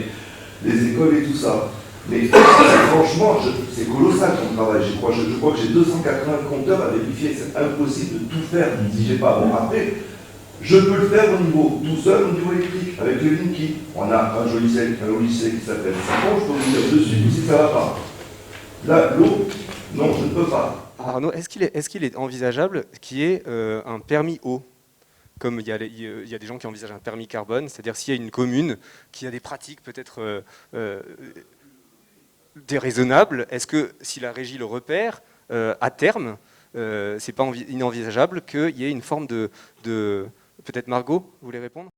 les écoles et tout ça. Mais franchement, c'est colossal ton travail. Je crois que j'ai 280 compteurs à vérifier. C'est impossible de tout faire si j'ai pas. Bon, après, je peux le faire au niveau tout seul, au niveau électrique, avec le Linky. On a un logiciel qui s'appelle Sapon, je peux vous dire dessus si ça va pas. Là, l'eau, non, je ne peux pas. Arnaud, est-ce qu'il est envisageable qu'il y ait un permis eau ? Comme il y a des gens qui envisagent un permis carbone, c'est-à-dire s'il y a une commune qui a des pratiques peut-être déraisonnables, est-ce que si la régie le repère, à terme, c'est pas inenvisageable qu'il y ait une forme de... Peut-être Margot, vous voulez répondre ?